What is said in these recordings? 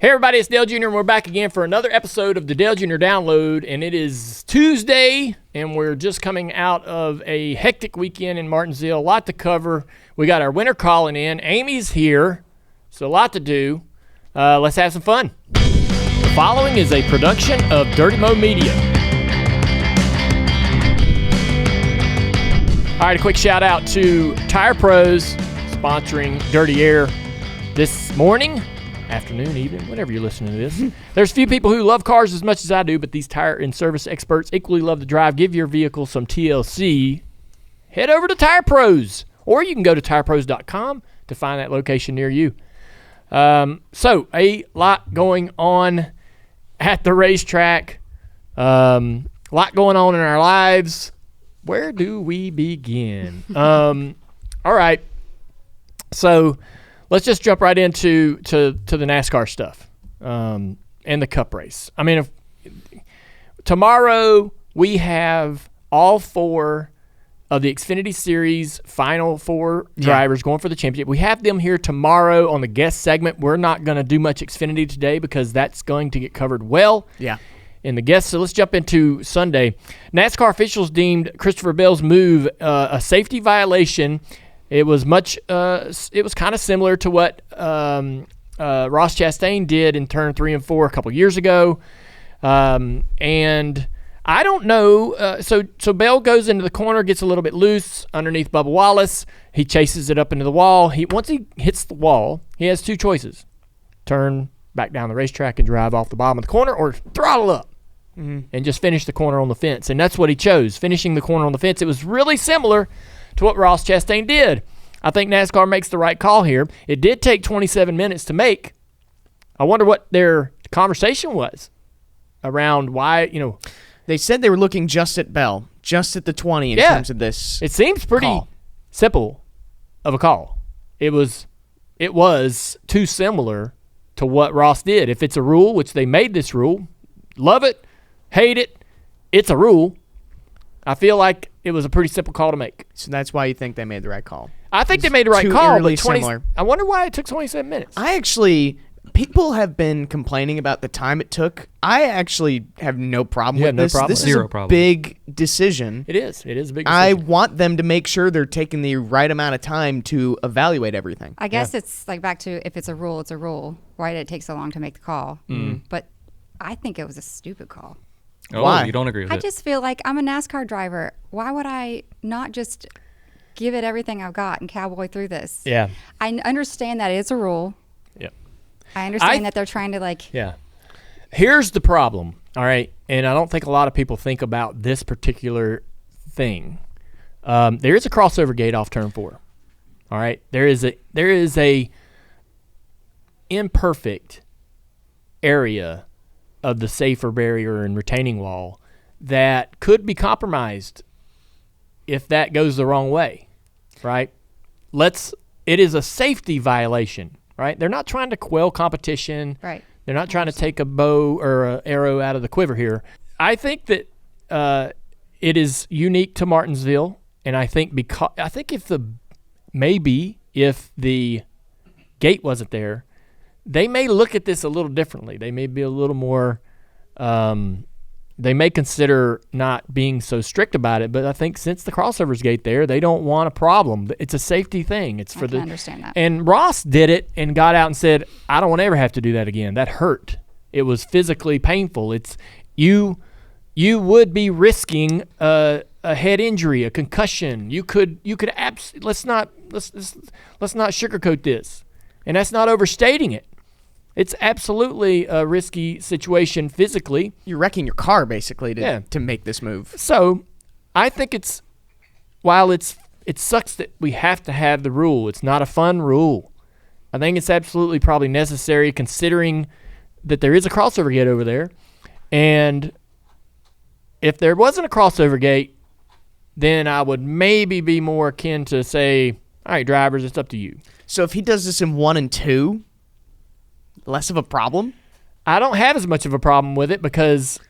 Hey everybody, it's Dale Jr. and we're back again for another episode of the Dale Jr. Download, and it is Tuesday and we're just coming out of a hectic weekend in Martinsville. A lot to cover. We got our winter calling in. Amy's here, so a lot to do. Let's have some fun. The following is a production of Dirty Mo Media. All right, a quick shout out to Tire Pros sponsoring Dirty Air this morning. Afternoon, evening, whenever you're listening to this. There's few people who love cars as much as I do, but these tire and service experts equally love to drive. Give your vehicle some TLC. Head over to Tire Pros, or you can go to tirepros.com to find that location near you. So, a lot going on at the racetrack. A lot going on in our lives. Where do we begin? All right. So, let's just jump right into the NASCAR stuff and the Cup race. I mean, tomorrow we have all four of the Xfinity Series final four drivers going for the championship. We have them here tomorrow on the guest segment. We're not going to do much Xfinity today because that's going to get covered well in the guests. So let's jump into Sunday. NASCAR officials deemed Christopher Bell's move a safety violation. It was it was kind of similar to what Ross Chastain did in turn 3 and 4 a couple years ago. And I don't know. So Bell goes into the corner, gets a little bit loose underneath Bubba Wallace. He chases it up into the wall. Once he hits the wall, he has two choices. Turn back down the racetrack and drive off the bottom of the corner, or throttle up and just finish the corner on the fence. And that's what he chose, finishing the corner on the fence. It was really similar to what Ross Chastain did. I think NASCAR makes the right call here. It did take 27 minutes to make. I wonder what their conversation was around why, They said they were looking just at Bell, just at the 20 in terms of this. It seems pretty simple of a call. It was too similar to what Ross did. If it's a rule, which they made this rule, love it, hate it, it's a rule. I feel like it was a pretty simple call to make. So that's why you think they made the right call. I think they made the right call. But similar. I wonder why it took 27 minutes. People have been complaining about the time it took. I actually have no problem with this. This is a big decision. It is. It is a big decision. I want them to make sure they're taking the right amount of time to evaluate everything. I guess it's like back to, if it's a rule, it's a rule. Why did it take so long to make the call? But I think it was a stupid call. Oh, why? You don't agree with it? I just feel like I'm a NASCAR driver. Why would I not just give it everything I've got and cowboy through this? Yeah. I understand that it's a rule. Yep. I understand that they're trying to Yeah. Here's the problem, all right? And I don't think a lot of people think about this particular thing. There is a crossover gate off turn 4. All right? There is a imperfect area of the safer barrier and retaining wall that could be compromised if that goes the wrong way, right? It is a safety violation, right? They're not trying to quell competition. Right. They're not trying to take a bow or an arrow out of the quiver here. I think that it is unique to Martinsville, and I think if the gate wasn't there, they may look at this a little differently. They may be a little more they may consider not being so strict about it, but I think since the crossover's gate there, they don't want a problem. It's a safety thing. It's for I can understand that. And Ross did it and got out and said, I don't want to ever have to do that again. That hurt. It was physically painful. It's you would be risking a head injury, a concussion. Let's not sugarcoat this. And that's not overstating it. It's absolutely a risky situation physically. You're wrecking your car, basically, to make this move. So I think it sucks that we have to have the rule. It's not a fun rule. I think it's absolutely probably necessary considering that there is a crossover gate over there. And if there wasn't a crossover gate, then I would maybe be more akin to say, all right, drivers, it's up to you. So if he does this in 1 and 2, less of a problem? I don't have as much of a problem with it because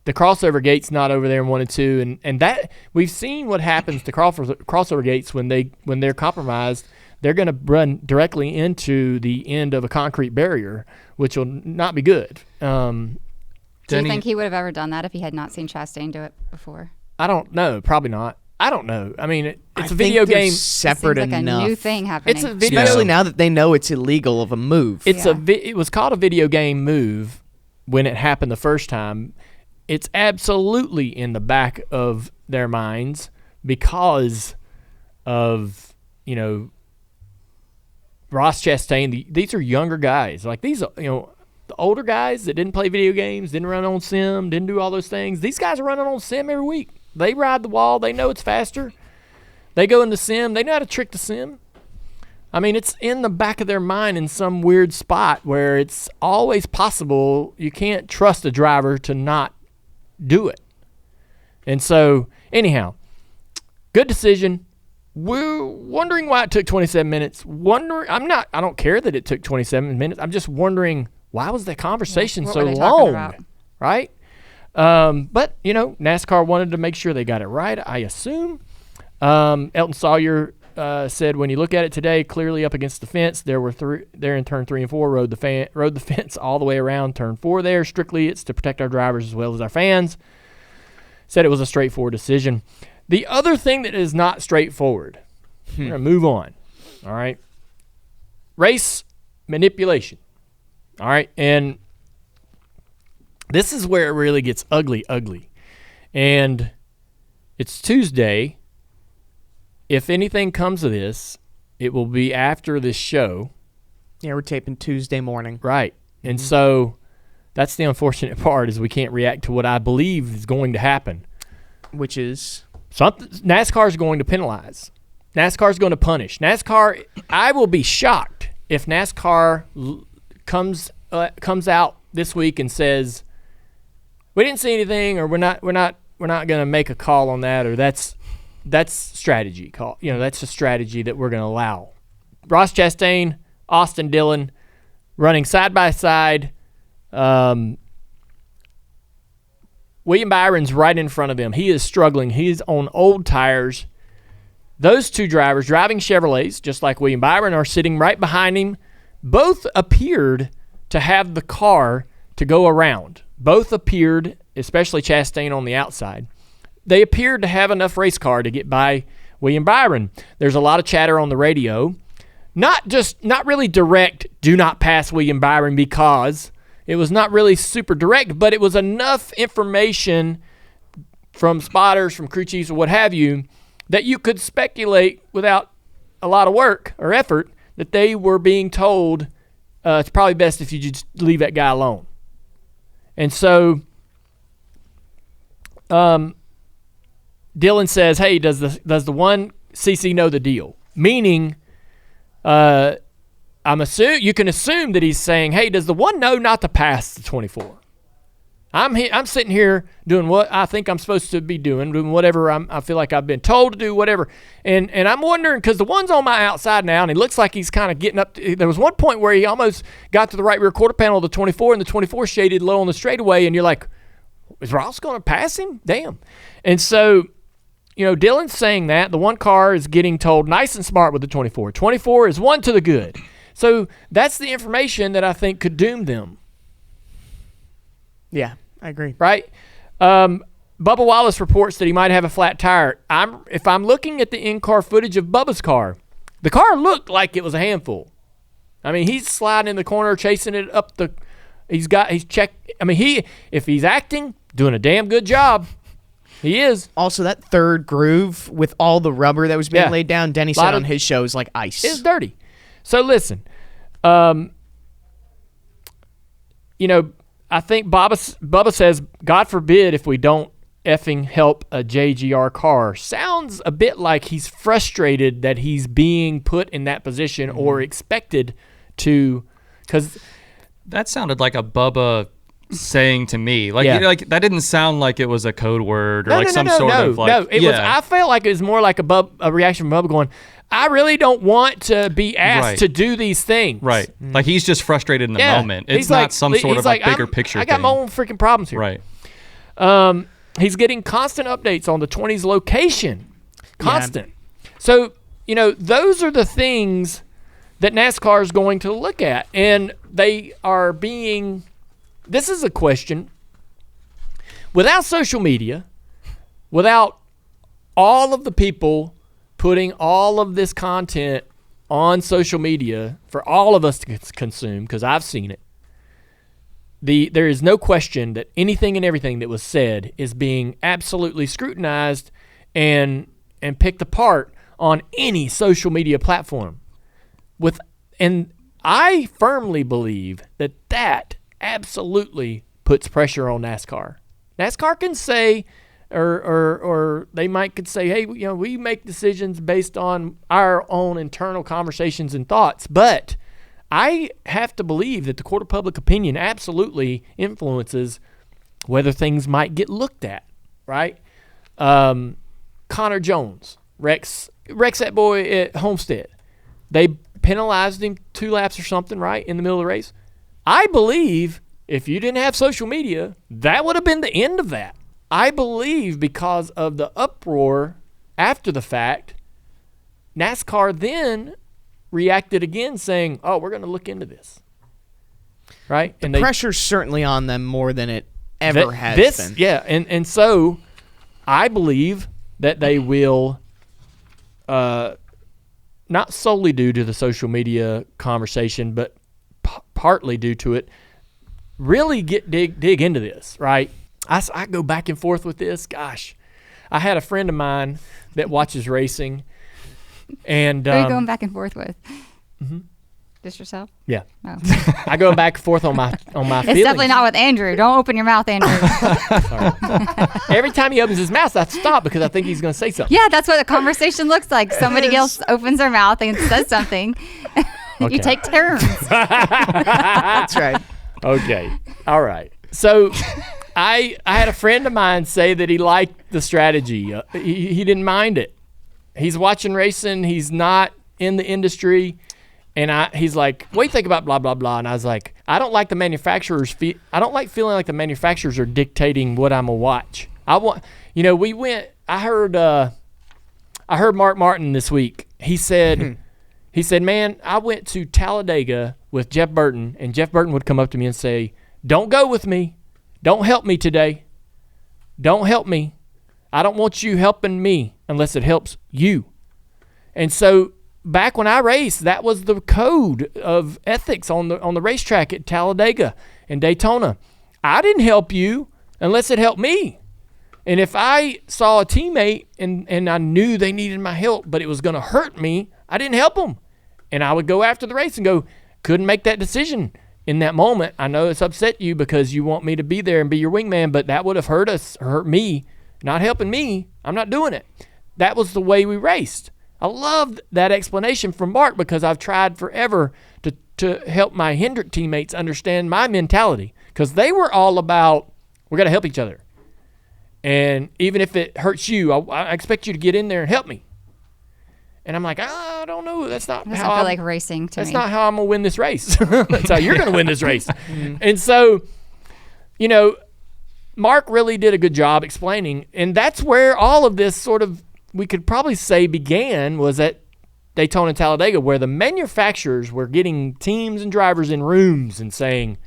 the crossover gate's not over there in 1 and 2, and that we've seen what happens to crossover gates when they're compromised. they're going to run directly into the end of a concrete barrier, which will not be good. Do you think he would have ever done that if he had not seen Chastain do it before? I don't know. Probably not. I don't know. I mean, it's a video game. Separate enough. Like a new thing happening. It's a video, especially now that they know it's illegal of a move. It was called a video game move when it happened the first time. It's absolutely in the back of their minds because of, Ross Chastain. These are younger guys. Like these, the older guys that didn't play video games, didn't run on sim, didn't do all those things. These guys are running on sim every week. They ride the wall. They know it's faster. They go into sim. They know how to trick the sim. I mean, it's in the back of their mind in some weird spot where it's always possible. You can't trust a driver to not do it. And so, anyhow, good decision. We're wondering why it took 27 minutes. I don't care that it took 27 minutes. I'm just wondering, why was the conversation so long? Right? But, NASCAR wanted to make sure they got it right, I assume. Elton Sawyer said, when you look at it today, clearly up against the fence, they're in turn 3 and 4, rode the fence all the way around turn 4 there. Strictly, it's to protect our drivers as well as our fans. Said it was a straightforward decision. The other thing that is not straightforward, we're going to move on, all right? Race manipulation, all right? And this is where it really gets ugly. And it's Tuesday. If anything comes of this, it will be after this show. Yeah, we're taping Tuesday morning. Right. And so that's the unfortunate part is we can't react to what I believe is going to happen. Which is? NASCAR is going to penalize. NASCAR is going to punish. I will be shocked if NASCAR comes out this week and says, we didn't see anything, or we're not going to make a call on that, or that's strategy call. That's a strategy that we're going to allow. Ross Chastain, Austin Dillon, running side by side. William Byron's right in front of them. He is struggling. He is on old tires. Those two drivers driving Chevrolets, just like William Byron, are sitting right behind him. Both appeared to have the car to go around. Both appeared, especially Chastain on the outside, they appeared to have enough race car to get by William Byron. There's a lot of chatter on the radio. Not really direct, do not pass William Byron, because it was not really super direct, but it was enough information from spotters, from crew chiefs, or what have you, that you could speculate without a lot of work or effort that they were being told it's probably best if you just leave that guy alone. And so Dillon says, hey, does the one CC know the deal? Meaning, you can assume that he's saying, hey, does the one know not to pass the 24? I'm sitting here doing what I think I'm supposed to be doing whatever I feel like I've been told to do, whatever. And I'm wondering, because the one's on my outside now, and he looks like he's kind of getting up. There was one point where he almost got to the right rear quarter panel of the 24, and the 24 shaded low on the straightaway, and you're like, is Ross going to pass him? Damn. And so, Dillon's saying that. The one car is getting told nice and smart with the 24. 24 is one to the good. So that's the information that I think could doom them. Yeah, I agree. Right? Bubba Wallace reports that he might have a flat tire. If I'm looking at the in-car footage of Bubba's car, the car looked like it was a handful. I mean, he's sliding in the corner, chasing it up the. He's checked. I mean, if he's acting, doing a damn good job. He is. Also, that third groove with all the rubber that was being laid down, Denny said on his show, is like ice. It's dirty. So listen, I think Bubba says, God forbid if we don't effing help a JGR car. Sounds a bit like he's frustrated that he's being put in that position or expected to, because that sounded like a Bubba saying to me, like that didn't sound like it was a code word or it was. I felt like it was more like a reaction from Bubba going, I really don't want to be asked to do these things. Right. Like he's just frustrated in the moment. It's not some sort of bigger picture thing. I got my own freaking problems here. Right. He's getting constant updates on the 20's location. Constant. Yeah. So those are the things that NASCAR is going to look at. And they are being, this is a question, without social media, without all of the people putting all of this content on social media for all of us to consume, because I've seen it, there is no question that anything and everything that was said is being absolutely scrutinized and picked apart on any social media platform. And I firmly believe that absolutely puts pressure on NASCAR. NASCAR can say, or they could say, hey, we make decisions based on our own internal conversations and thoughts. But I have to believe that the court of public opinion absolutely influences whether things might get looked at, right? Connor Jones wrecks that boy at Homestead. They penalized him 2 laps or something, right, in the middle of the race. I believe if you didn't have social media, that would have been the end of that. I believe because of the uproar after the fact, NASCAR then reacted again saying, oh, we're going to look into this. Right? The pressure's certainly on them more than it ever has been. Yeah, and so I believe that they will, not solely due to the social media conversation, but partly due to it, really dig into this, right? I go back and forth with this. Gosh, I had a friend of mine that watches racing, and who are you going back and forth with? Mm-hmm. Just yourself? Yeah. Oh. I go back and forth on my feelings. It's definitely not with Andrew. Don't open your mouth, Andrew. Every time he opens his mouth, I stop because I think he's going to say something. Yeah, that's what the conversation looks like. Somebody else opens their mouth and says something. You take turns. That's right. Okay. All right. So I had a friend of mine say that he liked the strategy. He didn't mind it. He's watching racing. He's not in the industry. And he's like, what do you think about blah, blah, blah? And I was like, I don't like the manufacturers. I don't like feeling like the manufacturers are dictating what I'm going to watch. I heard Mark Martin this week. He said, man, I went to Talladega with Jeff Burton, and Jeff Burton would come up to me and say, don't go with me. Don't help me today. Don't help me. I don't want you helping me unless it helps you. And so back when I raced, that was the code of ethics on the racetrack at Talladega and Daytona. I didn't help you unless it helped me. And if I saw a teammate and I knew they needed my help, but it was going to hurt me, I didn't help them. And I would go after the race and go, couldn't make that decision in that moment. I know it's upset you because you want me to be there and be your wingman, but that would have hurt me, not helping me. I'm not doing it. That was the way we raced. I loved that explanation from Mark because I've tried forever to help my Hendrick teammates understand my mentality because they were all about, we got to help each other. And even if it hurts you, I expect you to get in there and help me. And I'm like, I don't know. That's not doesn't how feel like racing to me. That's not how I'm going to win this race. That's how you're going to win this race. And so, Mark really did a good job explaining. And that's where all of this sort of, we could probably say began, was at Daytona and Talladega, where the manufacturers were getting teams and drivers in rooms and saying,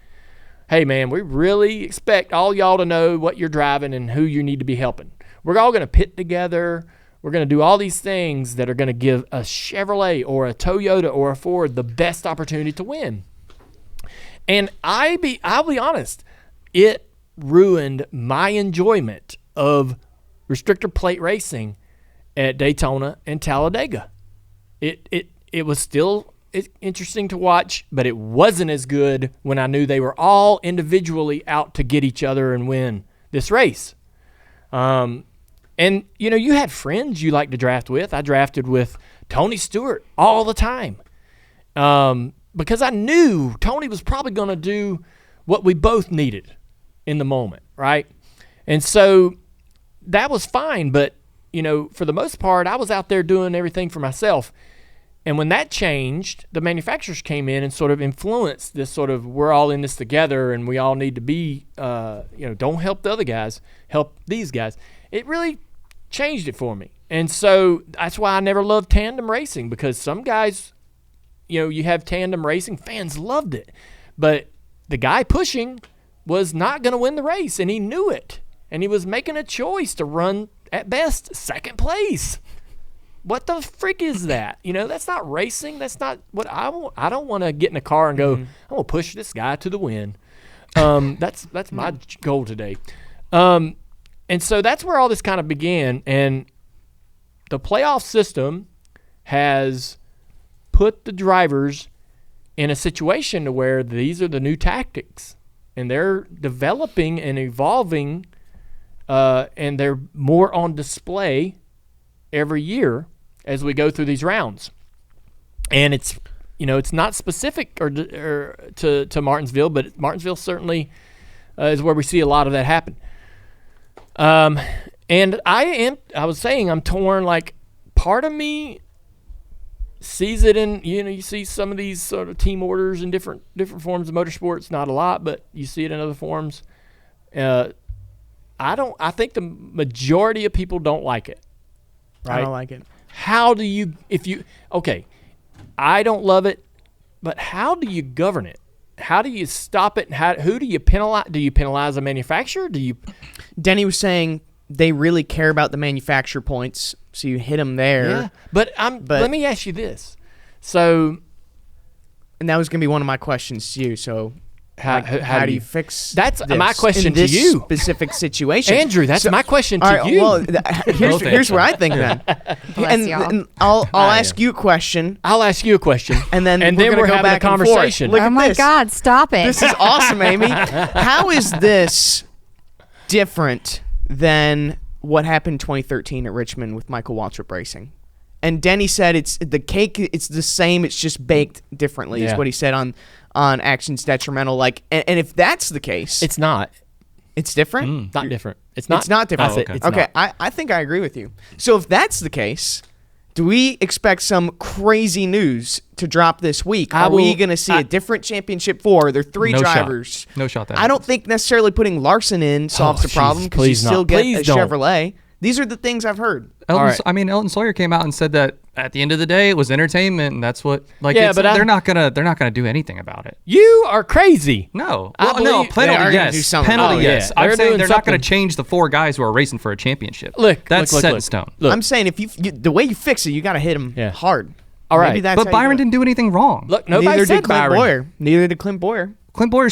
hey, man, we really expect all y'all to know what you're driving and who you need to be helping. We're all going to pit together. We're going to do all these things that are going to give a Chevrolet or a Toyota or a Ford the best opportunity to win. And I'll be honest, it ruined my enjoyment of restrictor plate racing at Daytona and Talladega. It was still interesting to watch, but it wasn't as good when I knew they were all individually out to get each other and win this race. And, you had friends you liked to draft with. I drafted with Tony Stewart all the time because I knew Tony was probably going to do what we both needed in the moment, right? And so that was fine, but, for the most part, I was out there doing everything for myself. And when that changed, the manufacturers came in and sort of influenced this sort of, we're all in this together and we all need to be, don't help the other guys, help these guys. It really changed it for me. And so that's why I never loved tandem racing, because some guys, you have tandem racing, fans loved it. But the guy pushing was not going to win the race, and he knew it. And he was making a choice to run, at best, second place. What the frick is that? That's not racing. That's not what I want. I don't want to get in a car and go, I'm going to push this guy to the win. That's my goal today. And so that's where all this kind of began. And the playoff system has put the drivers in a situation to where these are the new tactics. And they're developing and evolving, and they're more on display every year as we go through these rounds. And it's not specific or to Martinsville, but Martinsville certainly is where we see a lot of that happen. And I was saying I'm torn. Like, part of me sees it in, you see some of these sort of team orders in different forms of motorsports, not a lot, but you see it in other forms. I think the majority of people don't like it. Right? I don't like it. How do you, I don't love it, but how do you govern it? How do you stop it? Who do you penalize? Do you penalize the manufacturer? Denny was saying they really care about the manufacturer points, so you hit them there. Yeah, but let me ask you this. So, and that was going to be one of my questions to you. So, how do you fix that's this my question in to this you specific situation? Andrew, that's my question to you. Well, here's where I think then. and I'll ask you a question. I'll ask you a question. And then we're having a conversation. Look oh at my this. God, stop it. This is awesome, Amy. How is this different than what happened in 2013 at Richmond with Michael Waltrip Racing? And Denny said it's the same, it's just baked differently, is what he said on Actions Detrimental. Like, and if that's the case, it's not. It's different. Not different. It's not. It's not different. Oh, okay. It's okay. not. I think I agree with you. So if that's the case, do we expect some crazy news to drop this week? Are we going to see a different championship for? There are three drivers. No shot. I don't think necessarily putting Larson in solves the problem, because you still get a Chevrolet. These are the things I've heard. Elton Sawyer came out and said that at the end of the day, it was entertainment, and that's what. But they're not gonna do anything about it. You are crazy. No, penalty. Yes, penalty. Yes, I'm saying they're not going to something. change the four guys who are racing for a championship. That's set in stone. Look. I'm saying if the way you fix it, you got to hit him hard. All right, maybe that's but Byron didn't do anything wrong. Look, nobody neither said did Clint Byron. Boyer. Neither did Clint Boyer. Clint Boyer.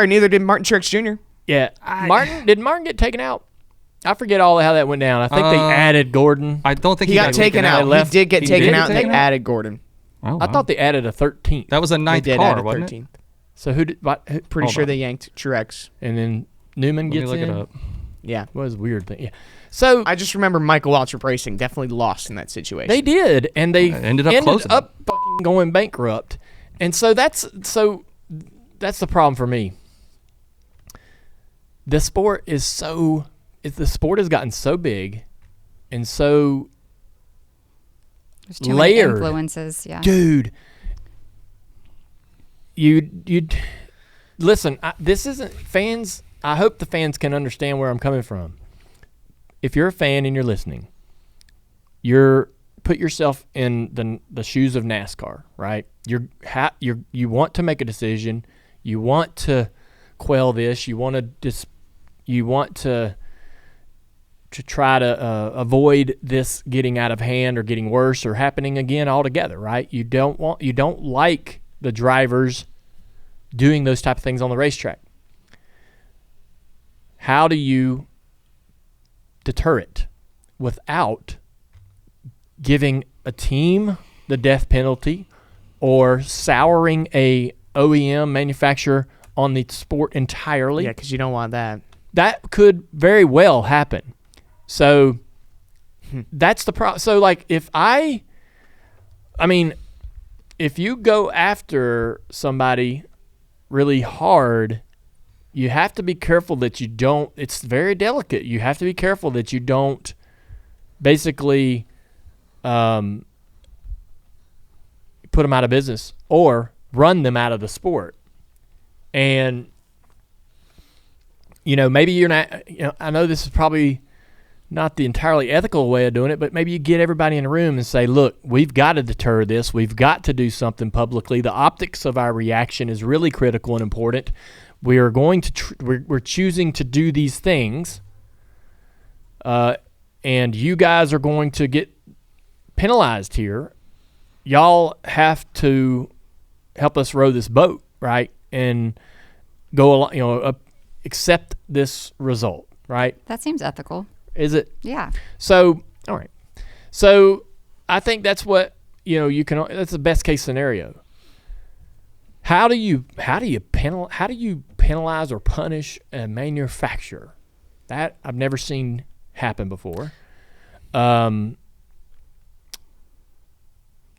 Neither did Martin Truex Jr. Yeah, did Martin get taken out? I forget all how that went down. I think they added Gordon. I don't think he got taken out. He did get taken out, and they added Gordon. Oh, wow. I thought they added a 13th. That was a ninth car, wasn't 13th. It? So who did? Pretty sure they yanked Truex. And then Newman gets in. Let me look it up. Yeah, it was a weird thing. Yeah. So I just remember Michael Waltrip Racing definitely lost in that situation. They did, and they ended up fucking going bankrupt. And so that's the problem for me. The sport is the sport has gotten so big and so there's too layered. Many influences, yeah. Dude, you listen, this isn't fans. I hope the fans can understand where I'm coming from. If you're a fan and you're listening, put yourself in the shoes of NASCAR, right? You want to make a decision. You want to quell this. You want to try to avoid this getting out of hand or getting worse or happening again altogether, right? You don't like the drivers doing those type of things on the racetrack. How do you deter it without giving a team the death penalty or souring a OEM manufacturer on the sport entirely? Yeah, because you don't want that. That could very well happen. So that's the problem. So like if you go after somebody really hard, you have to be careful that you don't, it's very delicate. You have to be careful that you don't basically put them out of business or run them out of the sport. And maybe you're not, I know this is probably not the entirely ethical way of doing it, but maybe you get everybody in a room and say, look, we've got to deter this. We've got to do something publicly. The optics of our reaction is really critical and important. We are going to we're choosing to do these things, and you guys are going to get penalized here. Y'all have to help us row this boat, right? And go along, accept this result, right? That seems ethical. Is it? Yeah. So, all right. So, I think that's what you can. That's the best case scenario. How do you penalize or punish a manufacturer? That I've never seen happen before.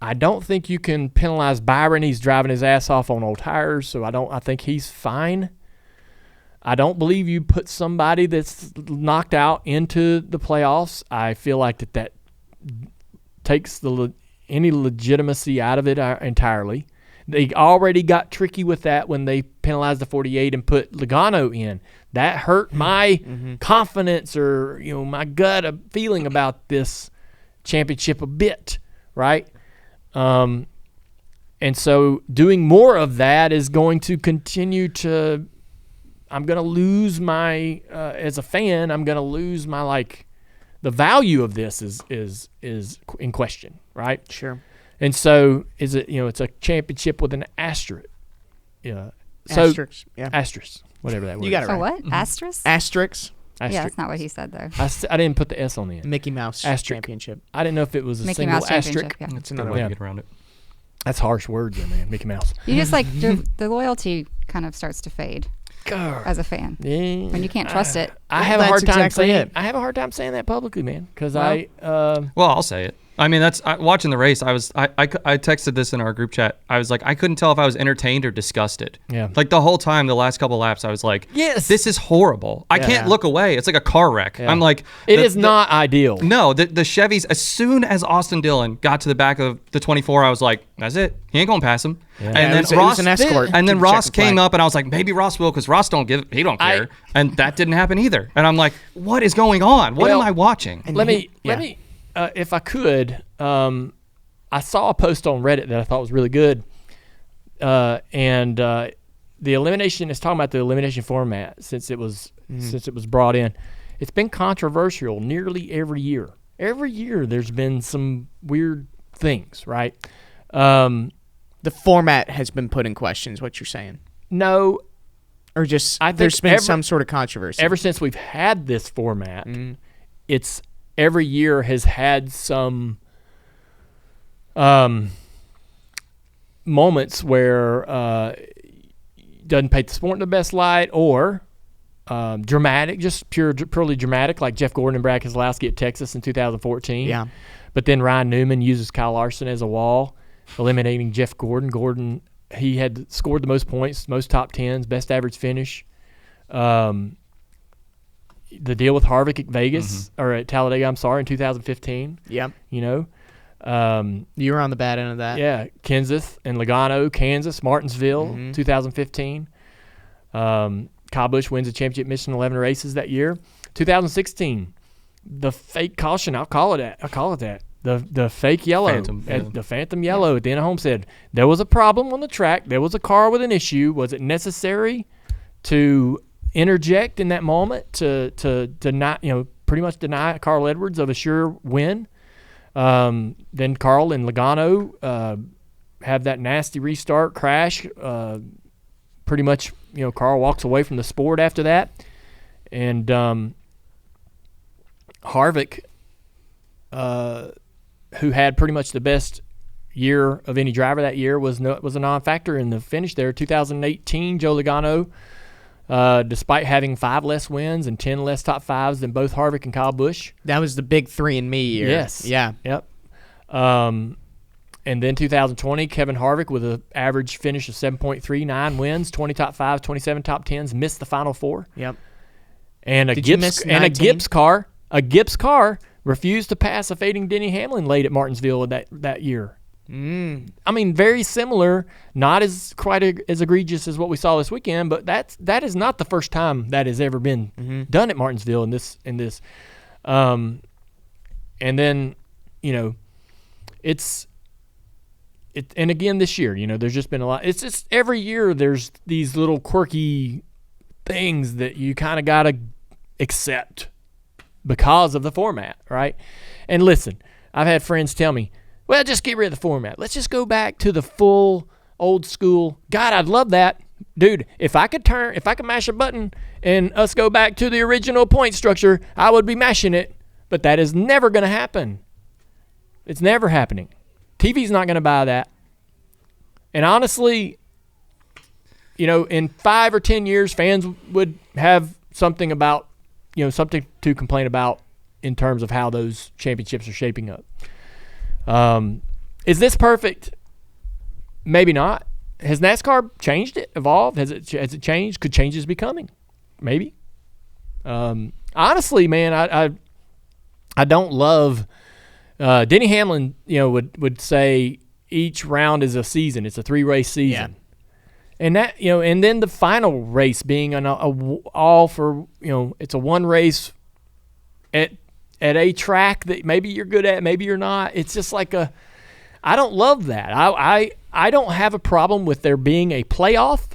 I don't think you can penalize Byron. He's driving his ass off on old tires, so I think he's fine. I don't believe you put somebody that's knocked out into the playoffs. I feel like that takes any legitimacy out of it entirely. They already got tricky with that when they penalized the 48 and put Logano in. That hurt my confidence or my gut feeling about this championship a bit, right? And so doing more of that is going to continue to. I'm going to lose my as a fan. I'm going to lose my the value of this is in question, right? Sure. And so is it it's a championship with an asterisk. Yeah. So Asterisk. Yeah. asterisk, whatever that word. You got is. it A right. what? Asterisk? Asterisk. Yeah, Asterisk. that's not what he said, though. I didn't put the S on the end. Mickey Mouse Asterisk. Championship. I didn't know if it was a Mickey single Mouse Championship, asterisk. yeah. That's Good another way one. to get around it. That's harsh words, there, man. Mickey Mouse. You just the loyalty kind of starts to fade as a fan Yeah. when you can't trust it. I have a That's hard time exactly saying it. I have a hard time saying that publicly, man, because Well- Well, I'll say it. I mean, watching the race. I texted this in our group chat. I was like, I couldn't tell if I was entertained or disgusted. Yeah. Like the whole time, the last couple laps, I was like, Yes. this is horrible. I can't look away. It's like a car wreck. Yeah. I'm like, it is not ideal. No, the Chevys. As soon as Austin Dillon got to the back of the 24, I was like, that's it. He ain't gonna pass him. Yeah. And Yeah, then it was Ross an escort. And then to the Ross checkered came flag. up, and I was like, maybe Ross will, because Ross don't care. And that didn't happen either. And I'm like, what is going on? What Well, am I watching? Let me, if I could, I saw a post on Reddit that I thought was really good, and the elimination is talking about the elimination format since it was brought in. It's been controversial nearly every year. Every year there's been some weird things, right? The format has been put in question, is what you're saying. No, Or just I think there's been some sort of controversy. ever since we've had this format, it's every year has had some moments where doesn't paint the sport in the best light, or dramatic, just purely dramatic, like Jeff Gordon and Brad Keselowski at Texas in 2014. Yeah. But then Ryan Newman uses Kyle Larson as a wall, eliminating Jeff Gordon. Gordon, he had scored the most points, most top tens, best average finish. The deal with Harvick at Vegas, or at Talladega, in 2015. Yeah. You know, You were on the bad end of that. yeah, Kenseth and Logano, Kansas, Martinsville, 2015. Kyle Busch wins the championship, missing 11 races that year. 2016, the fake caution. I'll call it that. The fake yellow, Phantom, yeah. the phantom yellow at the end of Homestead. There was a problem on the track. There was a car with an issue. Was it necessary to interject in that moment to not, pretty much deny Carl Edwards of a sure win? Then Carl and Logano have that nasty restart crash. Pretty much, Carl walks away from the sport after that. And Harvick, who had pretty much the best year of any driver that year, was a non-factor in the finish there. 2018, Joe Logano, despite having 5 less wins and 10 less top fives than both Harvick and Kyle Busch. That was the big 3-and-me year. Yes. Yeah. Yep. And then 2020, Kevin Harvick with an average finish of 7.39 wins, 20 top fives, 27 top tens, missed the final 4. Yep. And a Did you miss 19? A Gibbs car refused to pass a fading Denny Hamlin late at Martinsville that year. I mean, very similar, not as quite as egregious as what we saw this weekend, but that is not the first time that has ever been done at Martinsville in this. And then, and again this year, there's just been a lot. It's just every year there's these little quirky things that you kind of got to accept because of the format, right? And listen, I've had friends tell me, well, just get rid of the format. Let's just go back to the full old school. God, I'd love that. Dude, if I could mash a button and us go back to the original point structure, I would be mashing it. But that is never going to happen. It's never happening. TV's not going to buy that. And honestly, in 5 or 10 years, fans would have something about, something to complain about in terms of how those championships are shaping up. Is this perfect? Maybe not. Has NASCAR changed it, evolved? Has it changed? Could changes be coming? Maybe. Honestly, man, I don't love. Denny Hamlin, would say each round is a season. It's a 3-race season, and that and then the final race being it's a 1 race at a track that maybe you're good at, maybe you're not. It's just like I don't love that. I don't have a problem with there being a playoff.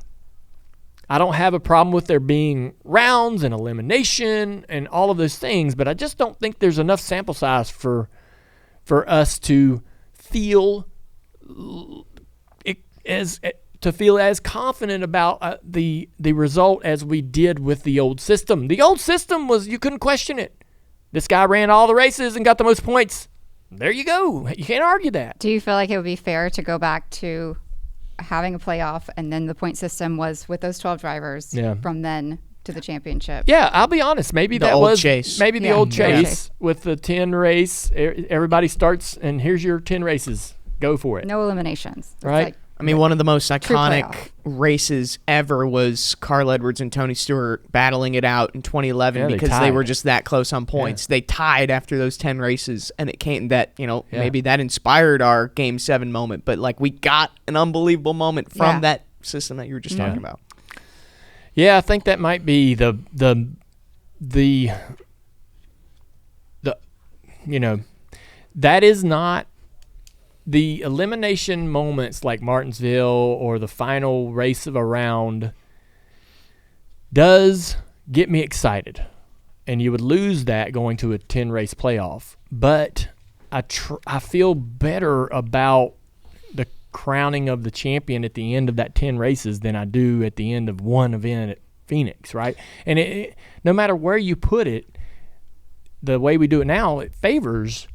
I don't have a problem with there being rounds and elimination and all of those things, but I just don't think there's enough sample size for us to feel as confident about the result as we did with the old system. The old system was, you couldn't question it. This guy ran all the races and got the most points. There you go. You can't argue that. Do you feel like it would be fair to go back to having a playoff and then the point system was with those 12 drivers from then to the championship? Yeah, I'll be honest. Maybe the that old was chase. Maybe the old chase with the 10 race. Everybody starts and here's your 10 races. Go for it. No eliminations. It's right? One of the most iconic playoff. races ever was Carl Edwards and Tony Stewart battling it out in 2011 because they were just that close on points. Yeah. They tied after those 10 races, and it came that, maybe that inspired our Game 7 moment. But, we got an unbelievable moment from that system that you were just talking about. Yeah, I think that might be the that is not the elimination moments like Martinsville or the final race of a round does get me excited. And you would lose that going to a 10-race playoff. But I feel better about the crowning of the champion at the end of that 10 races than I do at the end of one event at Phoenix, right? And no matter where you put it, the way we do it now, it favors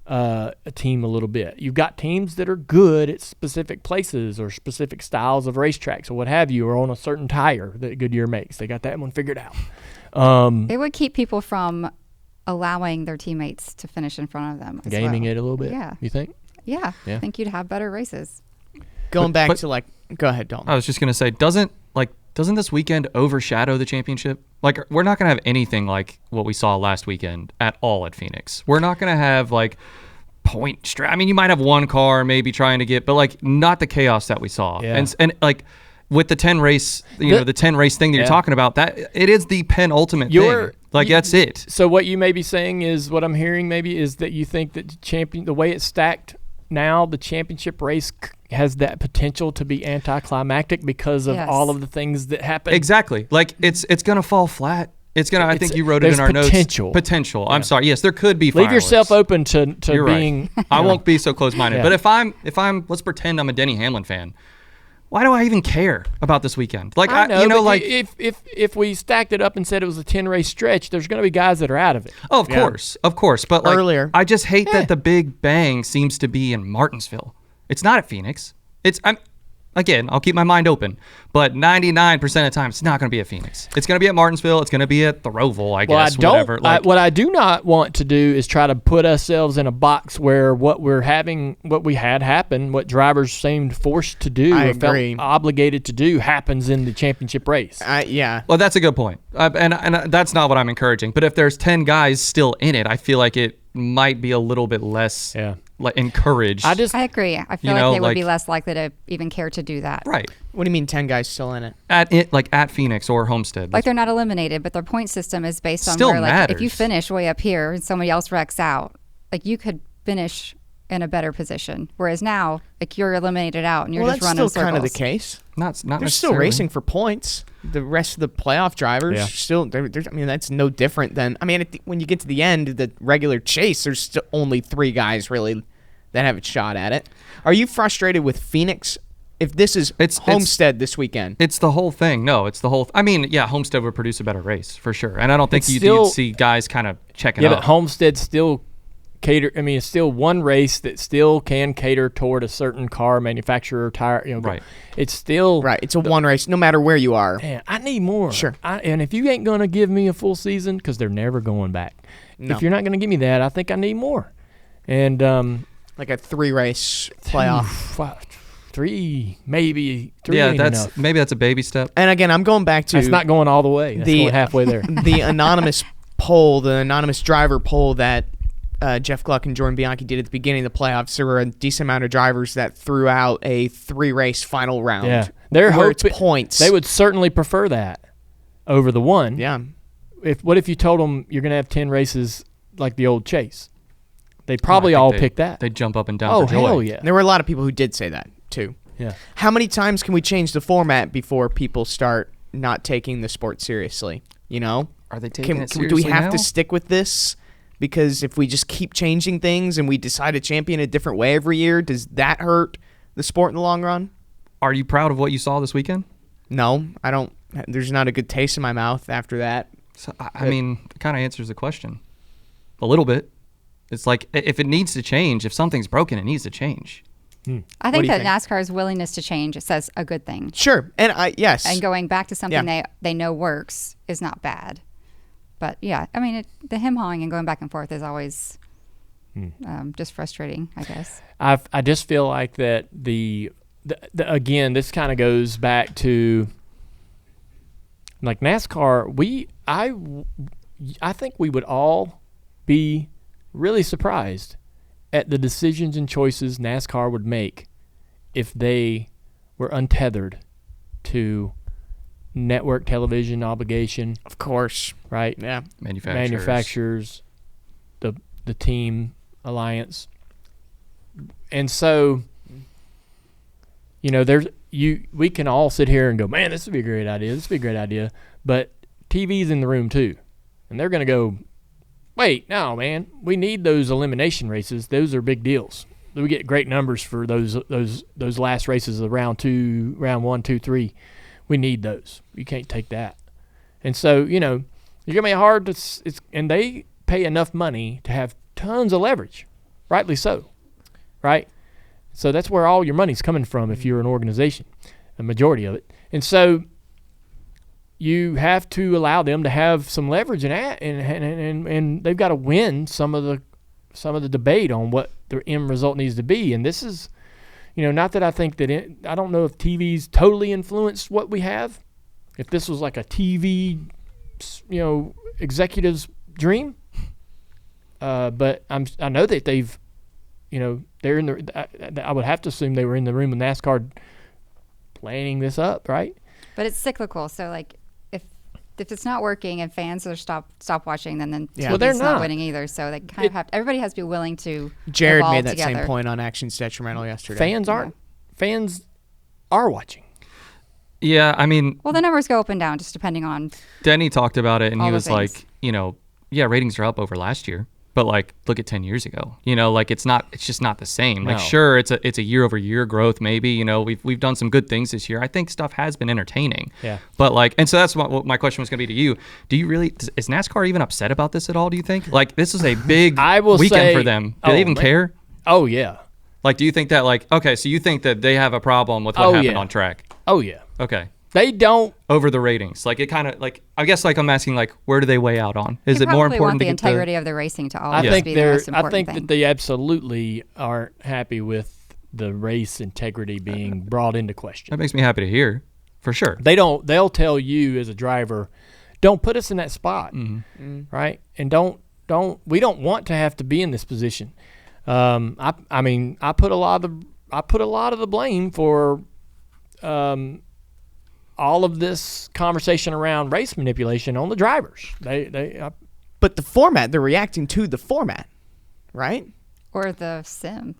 a team a little bit. You've got teams that are good at specific places or specific styles of racetracks or what have you, or on a certain tire that Goodyear makes. They got that one figured out. It would keep people from allowing their teammates to finish in front of them. Gaming it a little bit, you think? Yeah. I think you'd have better races. Going back to go ahead, Dalton. I was just gonna say, doesn't this weekend overshadow the championship? We're not gonna have anything like what we saw last weekend at all at Phoenix. We're not gonna have point. You might have one car maybe trying to get, but not the chaos that we saw. Yeah. And with the 10 race, the 10 race thing that you're talking about, that it is the penultimate thing. That's it. So what you may be saying is, what I'm hearing maybe is that you think that the way it's stacked now, the championship race has that potential to be anticlimactic because of all of the things that happen. Exactly. It's going to fall flat. It's going to, I think you wrote it in our potential. Notes. Potential. Yeah. I'm sorry. Yes, there could be Leave fireworks. yourself open to being. Right. I won't be so close-minded. But if I'm, let's pretend I'm a Denny Hamlin fan. Why do I even care about this weekend? I know, if we stacked it up and said it was a 10-race stretch, there's going to be guys that are out of it. Oh, of course. But earlier, I just hate that the big bang seems to be in Martinsville. It's not at Phoenix. I'll keep my mind open, but 99% of the time, it's not going to be at Phoenix. It's going to be at Martinsville. It's going to be at the Roval, I guess. Whatever. What I do not want to do is try to put ourselves in a box where what we had happen, what drivers seemed forced to do or felt obligated to do, happens in the championship race. Well, that's a good point, and that's not what I'm encouraging. But if there's 10 guys still in it, I feel like it might be a little bit less like encouraged. I agree. I feel like they would be less likely to even care to do that. Right. What do you mean 10 guys still in it? At Phoenix or Homestead. Like they're not eliminated, but their point system is based on Still where, like, matters. if you finish way up here and somebody else wrecks out, like you could finish in a better position. Whereas now, like you're eliminated out and you're just running that's circles. still kind of the case. Not They're still racing for points. The rest of the playoff drivers still. I mean, that's no different than. I mean, when you get to the end, the regular chase, there's still only 3 guys really that have a shot at it. Are you frustrated with Phoenix? If this is Homestead this weekend, it's the whole thing. No, it's the whole. I mean, yeah, Homestead would produce a better race for sure, and I don't think you'd see guys kind of checking up. Yeah, but Homestead still cater. I mean, it's still one race that still can cater toward a certain car manufacturer, tire. Right. It's still right. It's a one race, no matter where you are. Man, I need more. Sure. And if you ain't gonna give me a full season, because they're never going back. No. If you're not gonna give me that, I think I need more. And like a 3-race playoff. 3, maybe 3. Yeah, ain't enough. maybe that's a baby step. And again, I'm going back to. That's not going all the way. That's going halfway there. The anonymous poll, the anonymous driver poll that Jeff Gluck and Jordan Bianchi did at the beginning of the playoffs. There were a decent amount of drivers that threw out a 3-race final round. Yeah, they're where it's hoping points. They would certainly prefer that over the one. Yeah. What if you told them you're going to have 10 races like the old Chase? They'd probably all pick that. They'd jump up and down for joy. Oh, hell yeah. There were a lot of people who did say that, too. Yeah. How many times can we change the format before people start not taking the sport seriously? You know? Are they taking it seriously do we have now? to stick with this? Because if we just keep changing things and we decide to champion a different way every year, does that hurt the sport in the long run? Are you proud of what you saw this weekend? No, I don't. There's not a good taste in my mouth after that. So, I mean, it kind of answers the question. A little bit. It's like, if it needs to change, if something's broken, it needs to change. I think that NASCAR's willingness to change says a good thing. Sure. And yes. And going back to something they know works is not bad. But yeah, I mean, the hem-hawing and going back and forth is always just frustrating, I guess. I just feel like that the again, this kind of goes back to like NASCAR. I think we would all be really surprised at the decisions and choices NASCAR would make if they were untethered to network television obligation. Of course. Right? Yeah. Manufacturers, the team alliance. And so, you know, we can all sit here and go, man, this would be a great idea. This would be a great idea. But TV's in the room too. And they're going to go, wait, no, man, we need those elimination races. Those are big deals. We get great numbers for those last races of round 1, 2, 3. We need those. You can't take that. And so, you know, you're going to be hard to and they pay enough money to have tons of leverage, rightly so, right? So that's where all your money's coming from if you're an organization, a majority of it. And so you have to allow them to have some leverage and they've got to win some of the debate on what their end result needs to be. And this is, you know, not that I think that I don't know if TV's totally influenced what we have. If this was like a TV, you know, executive's dream, but I know that they've, you know, they're in the. I would have to assume they were in the room with NASCAR planning this up, right? But it's cyclical, so like if it's not working and fans are stop watching, then well, they're not winning either. So they kind of have. Everybody has to be willing to. Jared made that together. same point on Action's Detrimental yesterday. Fans are watching. Yeah, I mean, well, the numbers go up and down just depending on. Denny talked about it, and he was things. like, you know, yeah, ratings are up over last year, but like, look at 10 years ago. You know, like it's just not the same. No. Like, sure, it's a year-over-year growth. Maybe, you know, we've done some good things this year. I think stuff has been entertaining. Yeah. But like, and so that's what my question was going to be to you. Do you really? Is NASCAR even upset about this at all? Do you think? Like, this is a big weekend for them. Do they even care? Oh yeah. Like, do you think that okay, so you think that they have a problem with what happened on track? Oh yeah. Okay. They don't over the ratings. Like it kind of like I guess like I'm asking like where do they weigh out on? Is it more important want to the get integrity of the racing to I always think be the most important I think thing. that they absolutely aren't happy with the race integrity being brought into question. That makes me happy to hear, for sure. They'll tell you as a driver, don't put us in that spot, right? And we don't want to have to be in this position. I mean, I put a lot of the blame for all of this conversation around race manipulation on the drivers. But the format, they're reacting to the format, right? Or the sim.